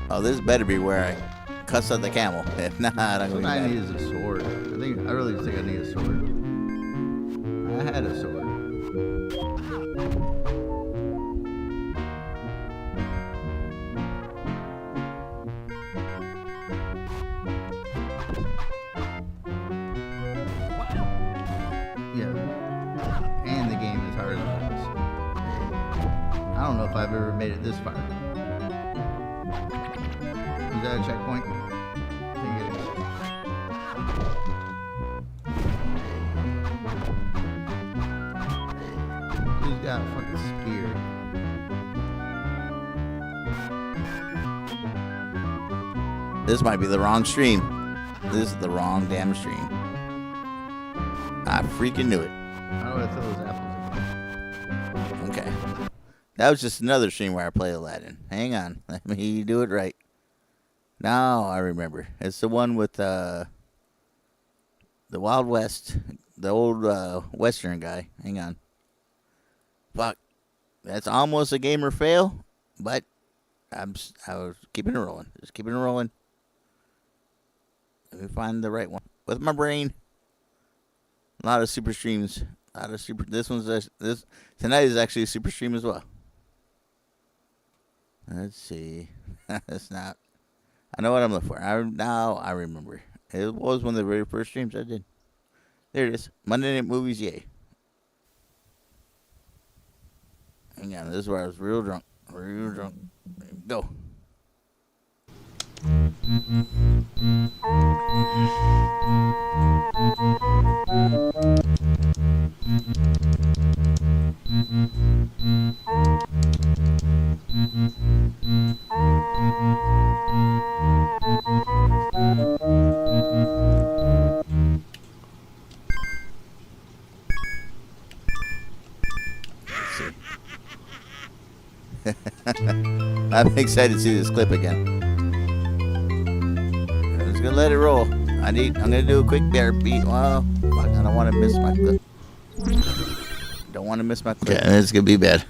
Oh, this better be where I cuss out the camel. If not, I'm going to I need is a sword. I really think I need a sword. I had a sword. Yeah. And the game is hard as this. I don't know if I've ever made it this far. Is that a checkpoint? I think it is. Who's got a fucking spear? This might be the wrong stream. This is the wrong damn stream. I freaking knew it. How do I throw those apples again? Okay. That was just another stream where I play Aladdin. Hang on. Let me do it right. Now I remember. It's the one with the Wild West, the old Western guy. Hang on. Fuck. That's almost a gamer fail, but I was keeping it rolling. Just keeping it rolling. Let me find the right one with my brain. A lot of super streams. This tonight is actually a super stream as well. Let's see. That's not. I know what I'm looking for. Now I remember. It was one of the very first streams I did. There it is. Monday Night Movies, yay. Hang on, this is where I was real drunk. Real drunk. Go. I'm excited to see this clip again. I'm just gonna let it roll. I'm gonna do a quick bear beat. Well, fuck, I don't want to miss my clip. Don't want to miss my clip. Yeah, it's gonna be bad.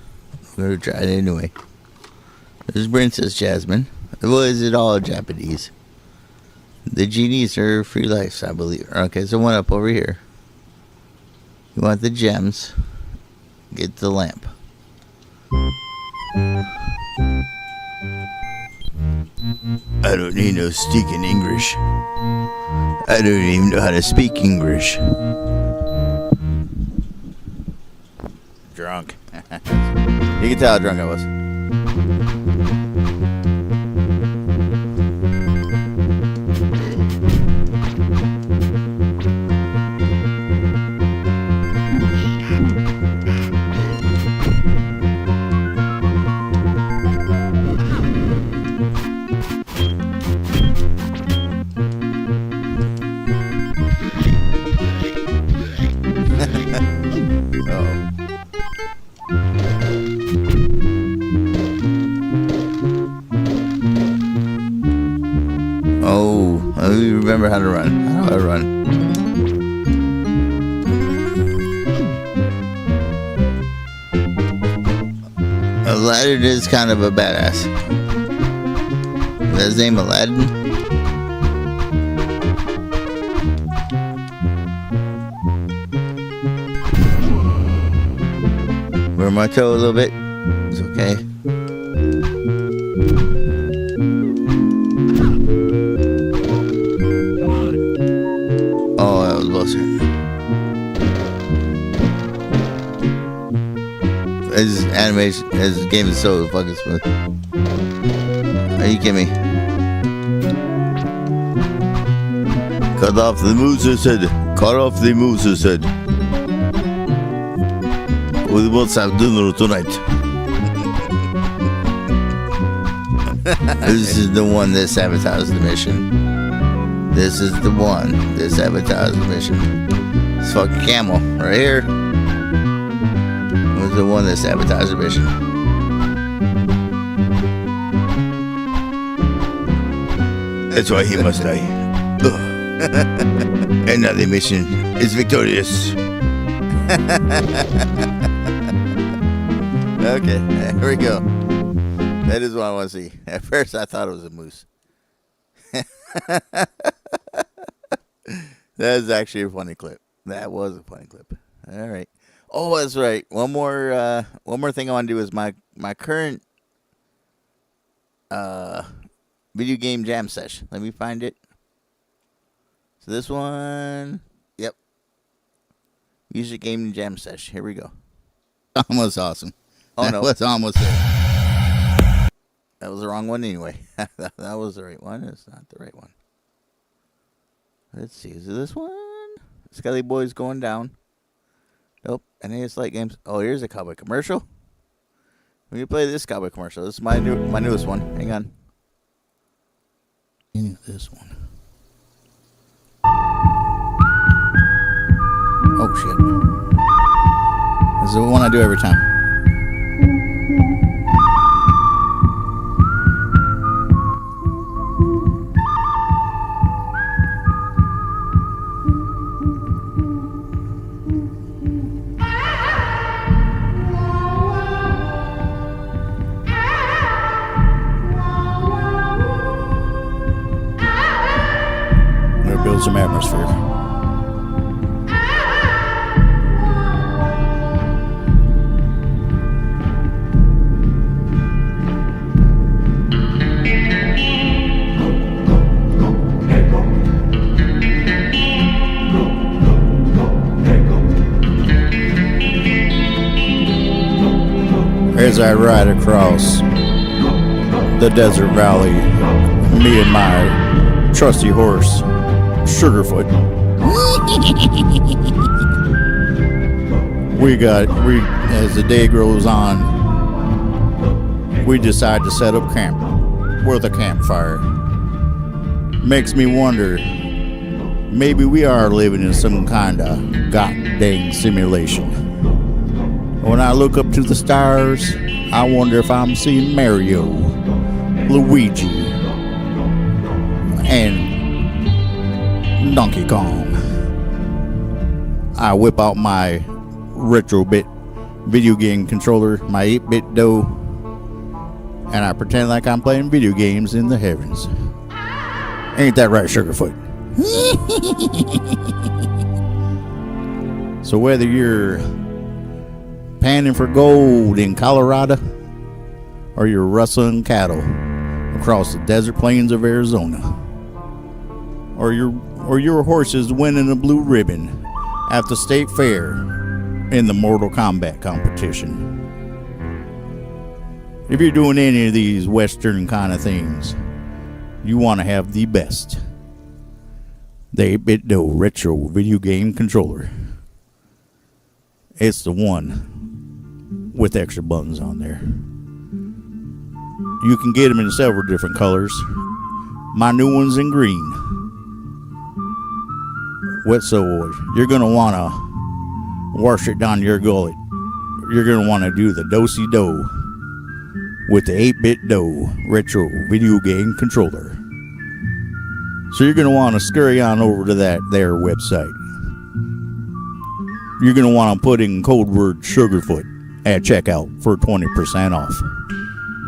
We're gonna try it anyway. This is Princess Jasmine. Well, is it all Japanese? The genies are free lives, I believe. Okay, so one up over here. You want the gems? Get the lamp. I don't need no stinking English. I don't even know how to speak English. Drunk. You can tell how drunk I was. remember how to run. How do I run? Aladdin is kind of a badass. Is his name Aladdin? Wear my toe a little bit. It's okay. Oh, that was bullshit. His animation, his game is so fucking smooth. Are you kidding me? Cut off the moose's head. Cut off the moose's head. We will have dinner tonight. This is the one that sabotaged the mission. This is the one that sabotaged the mission. This fucking camel right here was the one that sabotaged the mission. That's why he must die. Another mission is victorious. Okay, here we go. That is what I want to see. At first, I thought it was a moose. That is actually a funny clip. That was a funny clip. All right. Oh, that's right. One more thing I want to do is my current video game jam session. Let me find it. So this one, yep. Music game jam session. Here we go. Almost awesome. Oh no, That's almost there. that was the wrong one anyway. That was the right one. It's not the right one. Let's see. Is it this one? Skelly Boy's going down. Nope. NAS Light Games. Oh, here's a cowboy commercial. We can play this cowboy commercial. This is my newest one. Hang on. This one. Oh shit. This is the one I do every time. Build some atmosphere. As I ride across the desert valley, me and my trusty horse, Sugarfoot. As the day grows on, we decide to set up camp with a campfire. Makes me wonder, maybe we are living in some kind of goddamn simulation. When I look up to the stars, I wonder if I'm seeing Mario, Luigi, and Donkey Kong. I whip out my retro-bit video game controller, my 8-bit dough, and I pretend like I'm playing video games in the heavens. Ain't that right, Sugarfoot? So whether you're panning for gold in Colorado or you're rustling cattle across the desert plains of Arizona, or your horse is winning a blue ribbon at the state fair in the Mortal Kombat competition. If you're doing any of these Western kind of things, you want to have the best. The 8-bit dough retro video game controller. It's the one with extra buttons on there. You can get them in several different colors. My new one's in green. So you're going to want to wash it down your gullet. You're going to want to do the do-si-do with the 8-bit dough retro video game controller. So you're going to want to scurry on over to that there website. You're going to want to put in code word Sugarfoot at checkout for 20% off.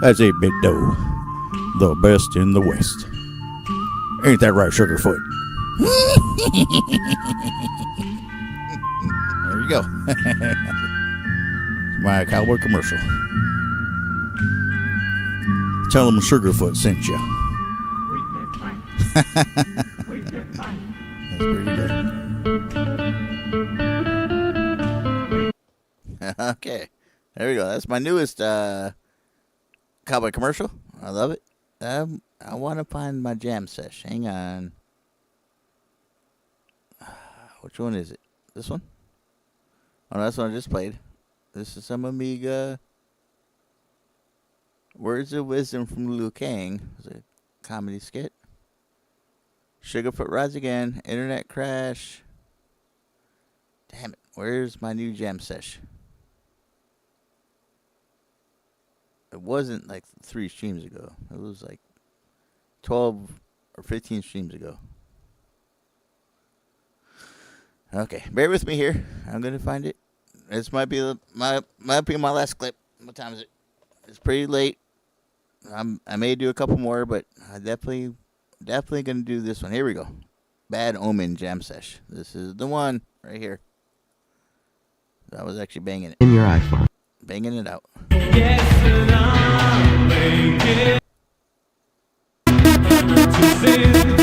That's 8-bit dough. The best in the West. Ain't that right, Sugarfoot? There you go. My cowboy commercial. Tell them Sugarfoot sent you. That's pretty good. Okay. There we go. That's my newest cowboy commercial. I love it. I want to find my jam sesh. Hang on. Which one is it? This one? Oh, that's one I just played. This is some Amiga. Words of Wisdom from Liu Kang. It was a comedy skit. Sugarfoot Rise Again. Internet Crash. Damn it. Where's my new jam sesh? It wasn't like 3 streams ago. It was like 12 or 15 streams ago. Okay, bear with me here. I'm gonna find it. This might be my last clip. What time is it? It's pretty late. I may do a couple more, but I definitely gonna do this one. Here we go. Bad Omen Jam Sesh. This is the one right here. I was actually banging it. In your iPhone. Banging it out. Yes, and I'll make it to sin.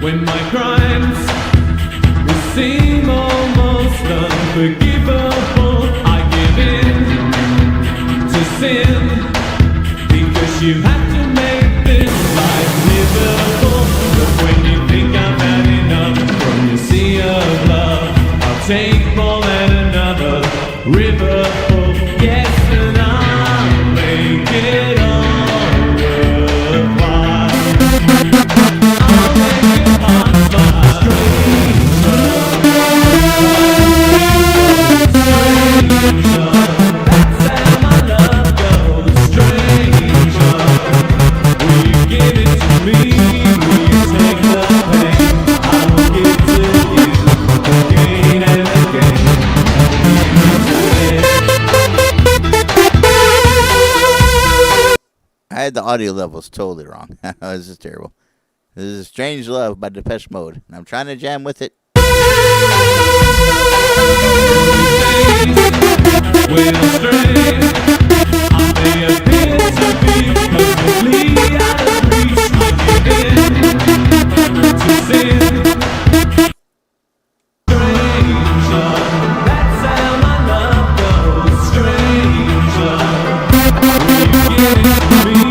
When my crimes will seem almost unforgivable, I give in to sin, because you have to make this life livable. But when you think I've had enough from your sea of love, I'll take more than another river full. Yes, and I'll make it all worthwhile. I'll make it I had the audio levels totally wrong. This is terrible. This is Strange Love by Depeche Mode. And I'm trying to jam with it. When I stray, I may appear to be completely out of reach. I give in to sin. Stranger, that's how my love goes. Stranger, will you give it to me?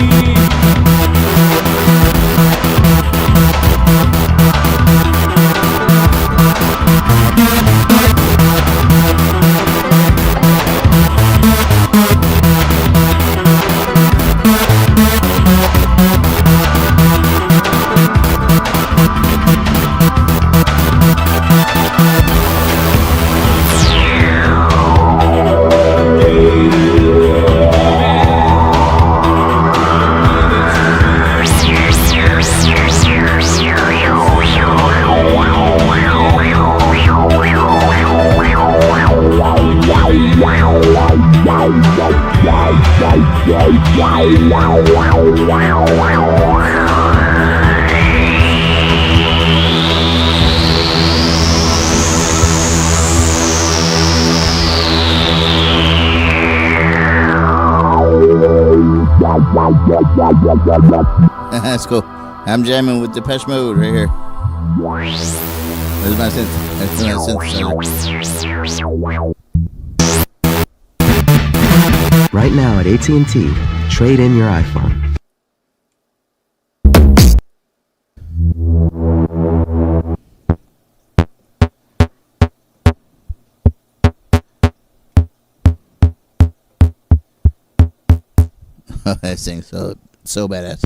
That's cool. I'm jamming with Depeche Mode right here. There's my synth. That's my synth. Right now at AT&T, trade in your iPhone. That thing's so badass.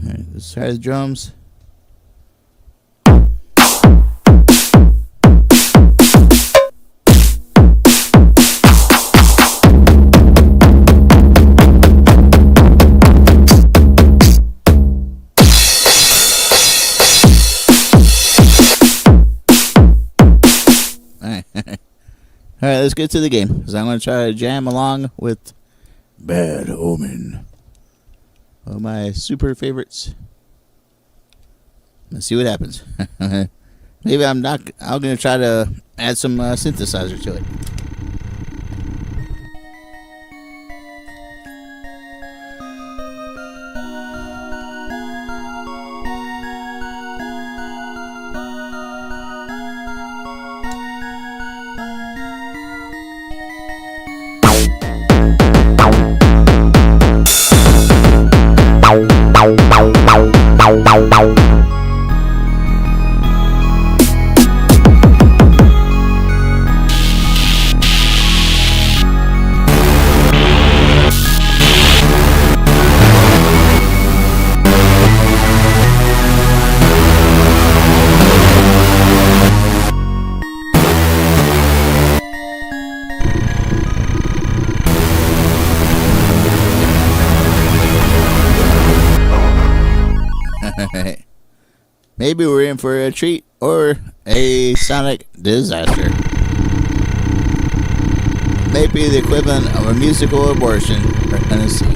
Alright, let's try the drums. Alright, let's get to the game. Because I'm going to try to jam along with Bad Omen. One of my super favorites. Let's see what happens. Maybe I'm going to try to add some synthesizer to it. Maybe we're in for a treat or a sonic disaster. Maybe the equivalent of a musical abortion. We're gonna see.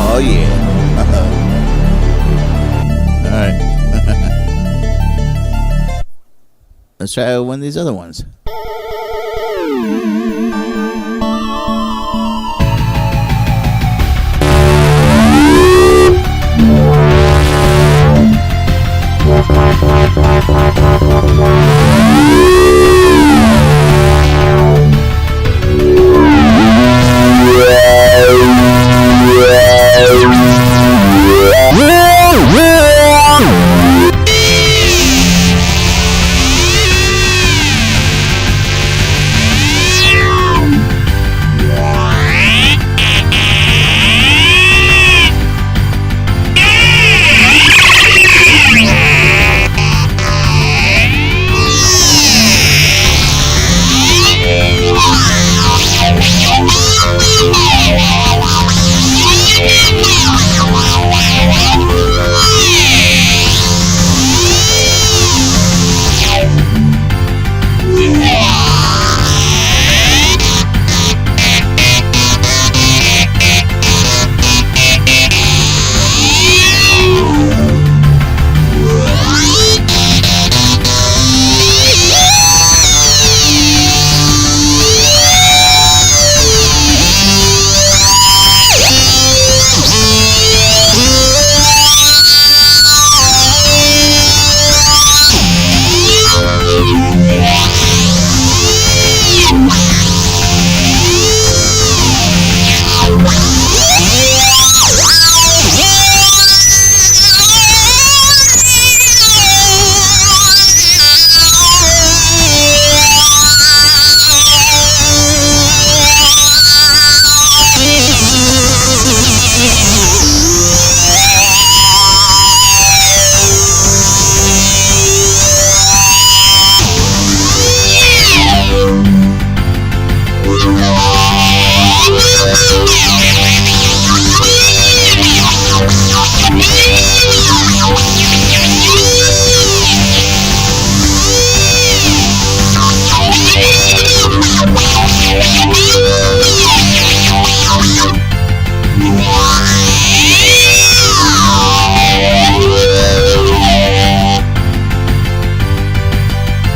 Oh yeah. Alright. Let's try one of these other ones.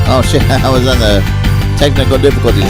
Oh shit, I was on the technical difficulties.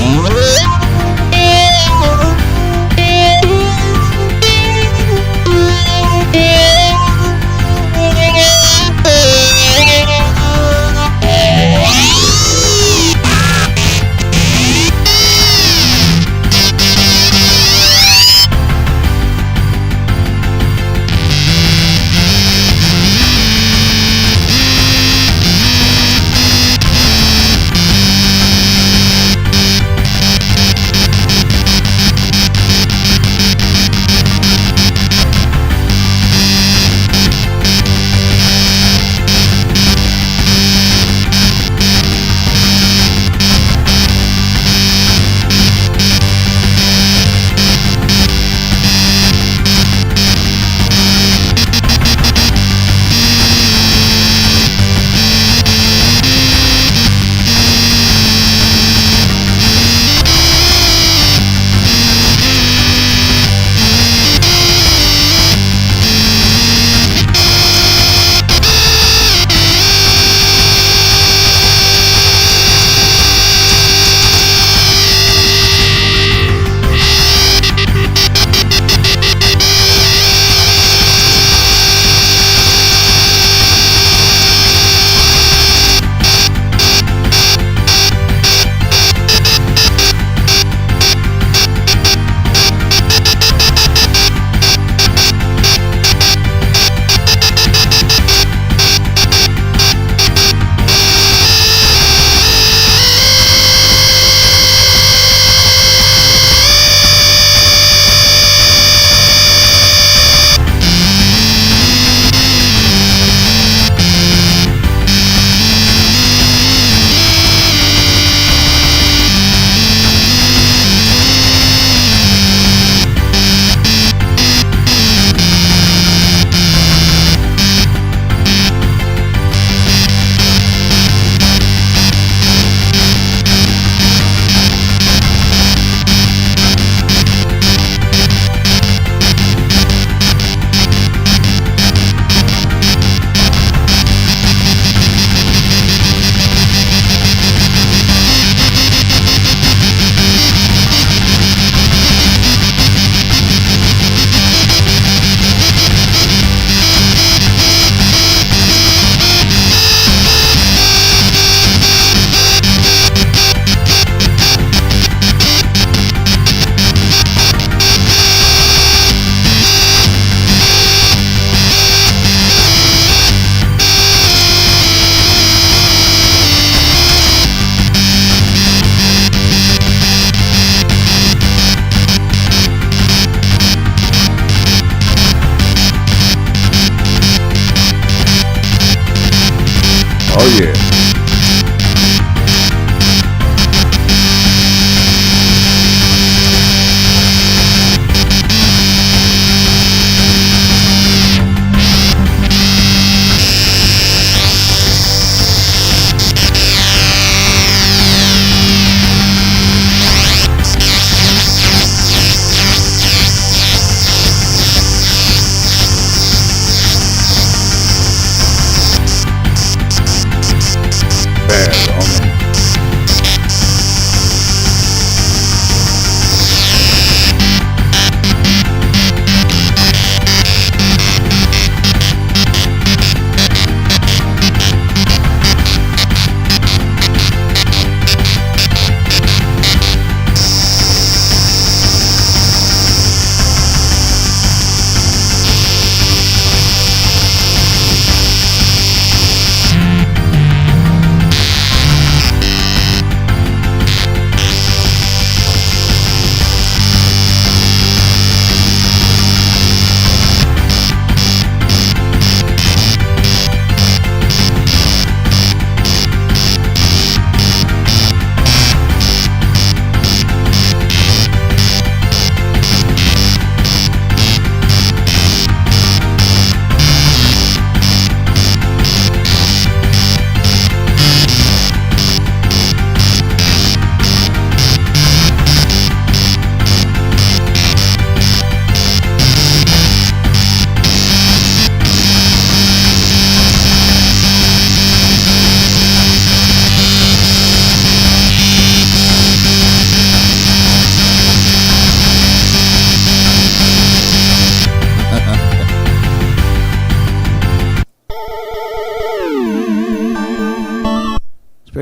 Oh yeah.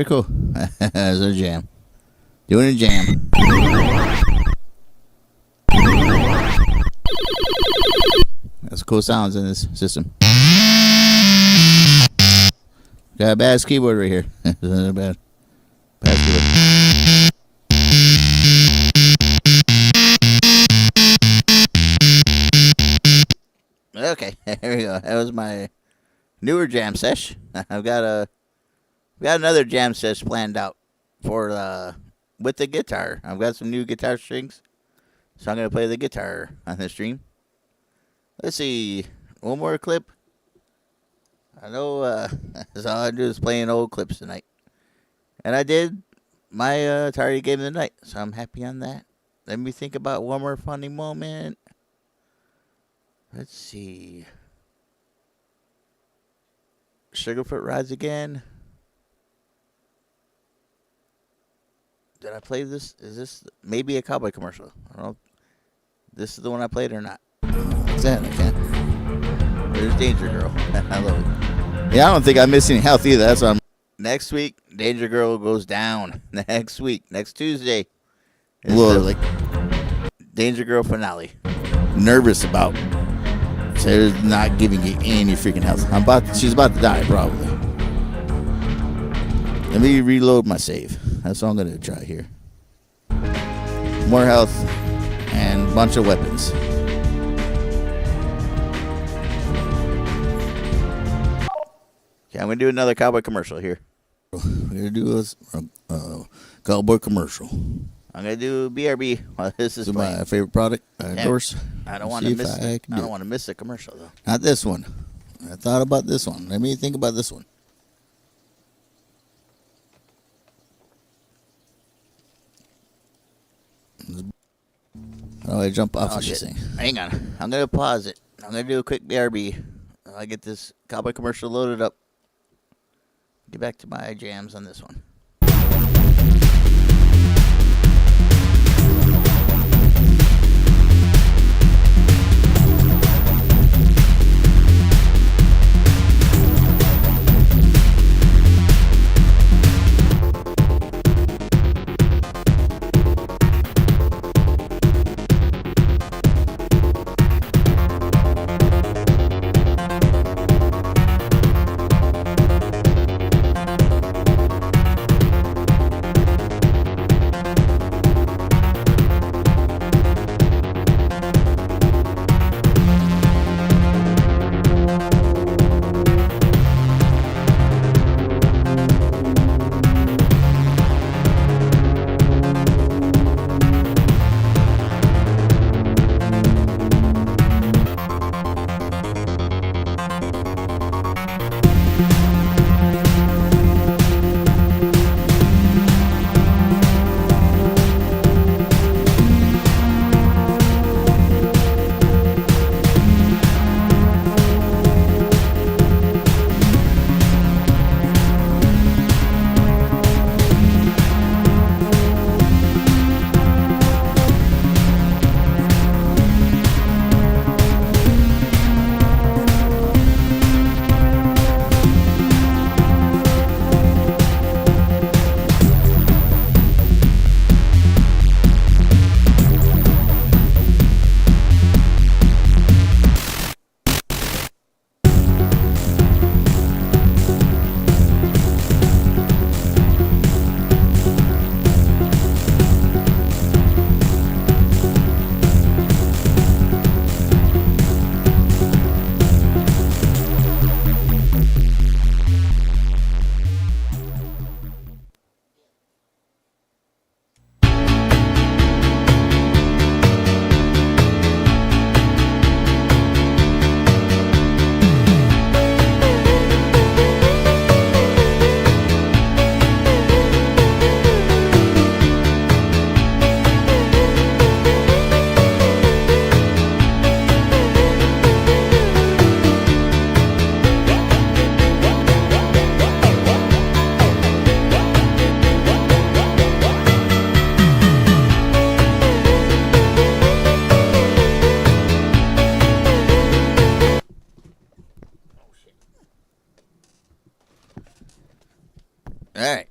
cool. That's a jam. Doing a jam. That's cool sounds in this system. Got a bass keyboard right here. Isn't it bad? Bass keyboard. Okay, there we go. That was my newer jam sesh. I've got another jam sesh planned out for with the guitar. I've got some new guitar strings, so I'm gonna play the guitar on the stream. Let's see, one more clip. I know that's all I do is playing old clips tonight, and I did my target game of the night, so I'm happy on that. Let me think about one more funny moment. Let's see. Sugarfoot Rides Again. Did I play this? Is this maybe a cowboy commercial? I don't know if this is the one I played or not. What's that? I can't. There's Danger Girl. I love it. Yeah, I don't think I missed any health either. That's why I'm. Next week, Danger Girl goes down. Next week, next Tuesday. Well, like Danger Girl finale. nervous about. So it's not giving you any freaking health. She's about to die probably. Let me reload my save. That's all I'm gonna try here. More health and a bunch of weapons. Okay, I'm gonna do another cowboy commercial here. We're gonna do a cowboy commercial. I'm gonna do BRB while this is playing. My favorite product. I endorse. I don't want to miss. I don't want to miss the commercial though. Not this one. I thought about this one. Let me think about this one. How do I jump off of this thing? Hang on. I'm gonna pause it. I'm gonna do a quick BRB. I get this cowboy commercial loaded up. Get back to my jams on this one.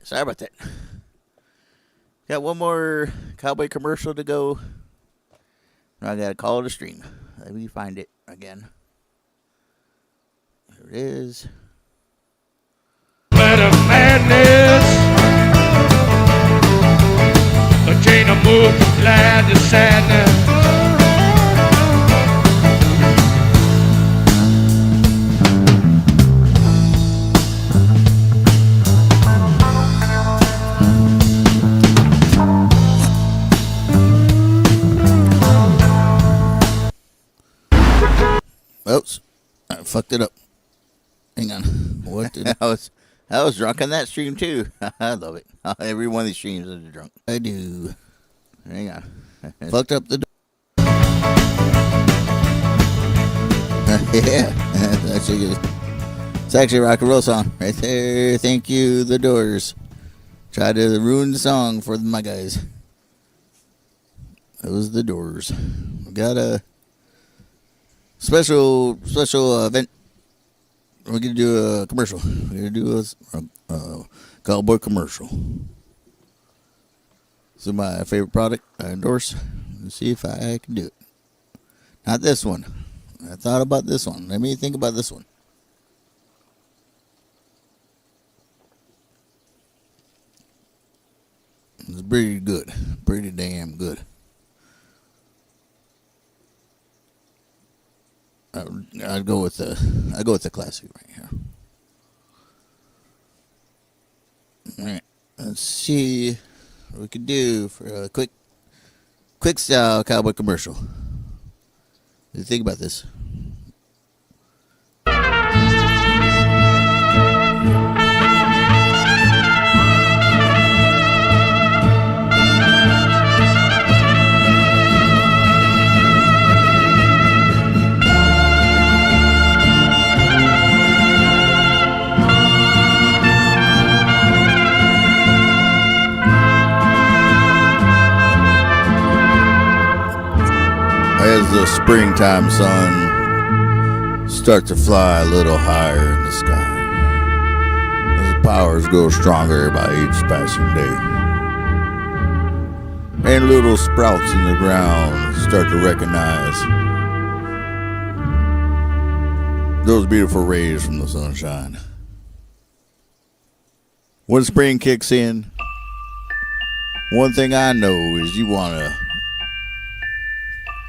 Sorry about that. Got one more cowboy commercial to go. I gotta call it a stream. Let me find it again. There it is. Let of madness, a chain of move from glad to sadness. Oops, I fucked it up. Hang on. What did I was drunk on that stream too. I love it. Every one of these streams is drunk. I do. Hang on. Fucked up the. Yeah, that's a good. It's actually a rock and roll song right there. Thank you, The Doors. Tried to ruin the song for my guys. It was The Doors. We got a special event. We're gonna do a commercial. We're gonna do a cowboy commercial. This is my favorite product. I endorse. Let's see if I can do it. Not this one. I thought about this one. Let me think about this one. It's pretty good. Pretty damn good. I'd go with the classic right here. All right, let's see what we could do for a quick style cowboy commercial. What do you think about this? As the springtime sun starts to fly a little higher in the sky, as the powers grow stronger by each passing day, and little sprouts in the ground start to recognize those beautiful rays from the sunshine. When spring kicks in, one thing I know is you want to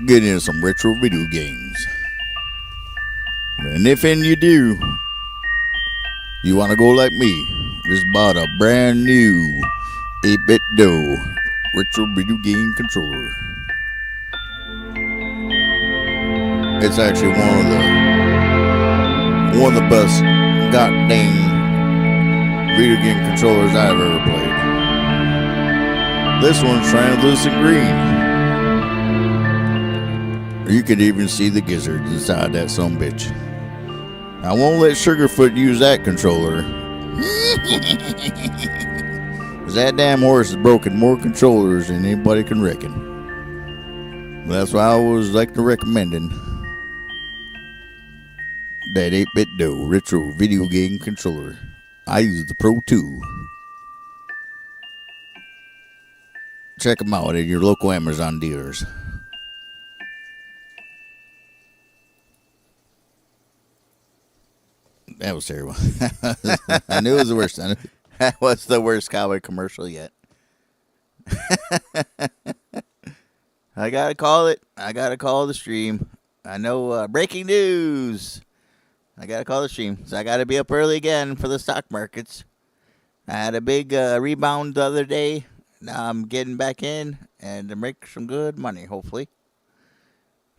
get into some retro video games. And if you do, you want to go like me. Just bought a brand new 8-bit DOE retro video game controller. It's actually one of the best goddamn video game controllers I've ever played. This one's translucent green. You could even see the gizzards inside that sumbitch. I won't let Sugarfoot use that controller. Cause that damn horse has broken more controllers than anybody can reckon. That's why I always like to recommending that 8-bit DOE retro video game controller. I use the Pro 2. Check them out at your local Amazon dealers. That was terrible. I knew it was the worst. That was the worst cowboy commercial yet. I gotta call it. I gotta call the stream. I know breaking news. I gotta call the stream. So I gotta be up early again for the stock markets. I had a big rebound the other day. Now I'm getting back in and to make some good money, hopefully.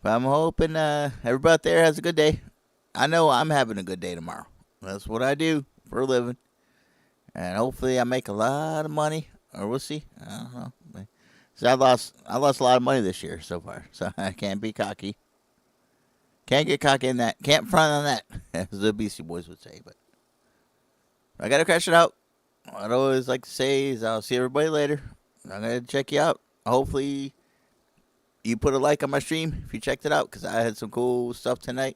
But I'm hoping everybody out there has a good day. I know I'm having a good day tomorrow. That's what I do for a living. And hopefully I make a lot of money. Or we'll see. I don't know. So I lost a lot of money this year so far. So I can't be cocky. Can't get cocky in that. Can't front on that. As the Beastie Boys would say. But I got to crash it out. What I'd always like to say is I'll see everybody later. I'm going to check you out. Hopefully you put a like on my stream if you checked it out. Because I had some cool stuff tonight.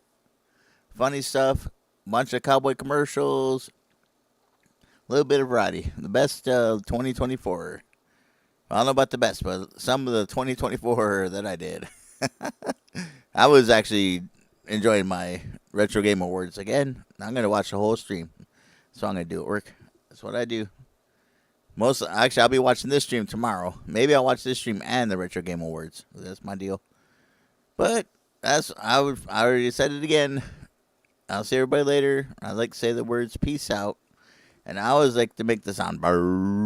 Funny stuff, bunch of cowboy commercials, little bit of variety. The best 2024. I don't know about the best, but some of the 2024 that I did. I was actually enjoying my Retro Game Awards again. I'm going to watch the whole stream. That's what I'm going to do at work. That's what I do. Actually, I'll be watching this stream tomorrow. Maybe I'll watch this stream and the Retro Game Awards. That's my deal. But I already said it again. I'll see everybody later. I like to say the words peace out. And I always like to make the sound. Brrr.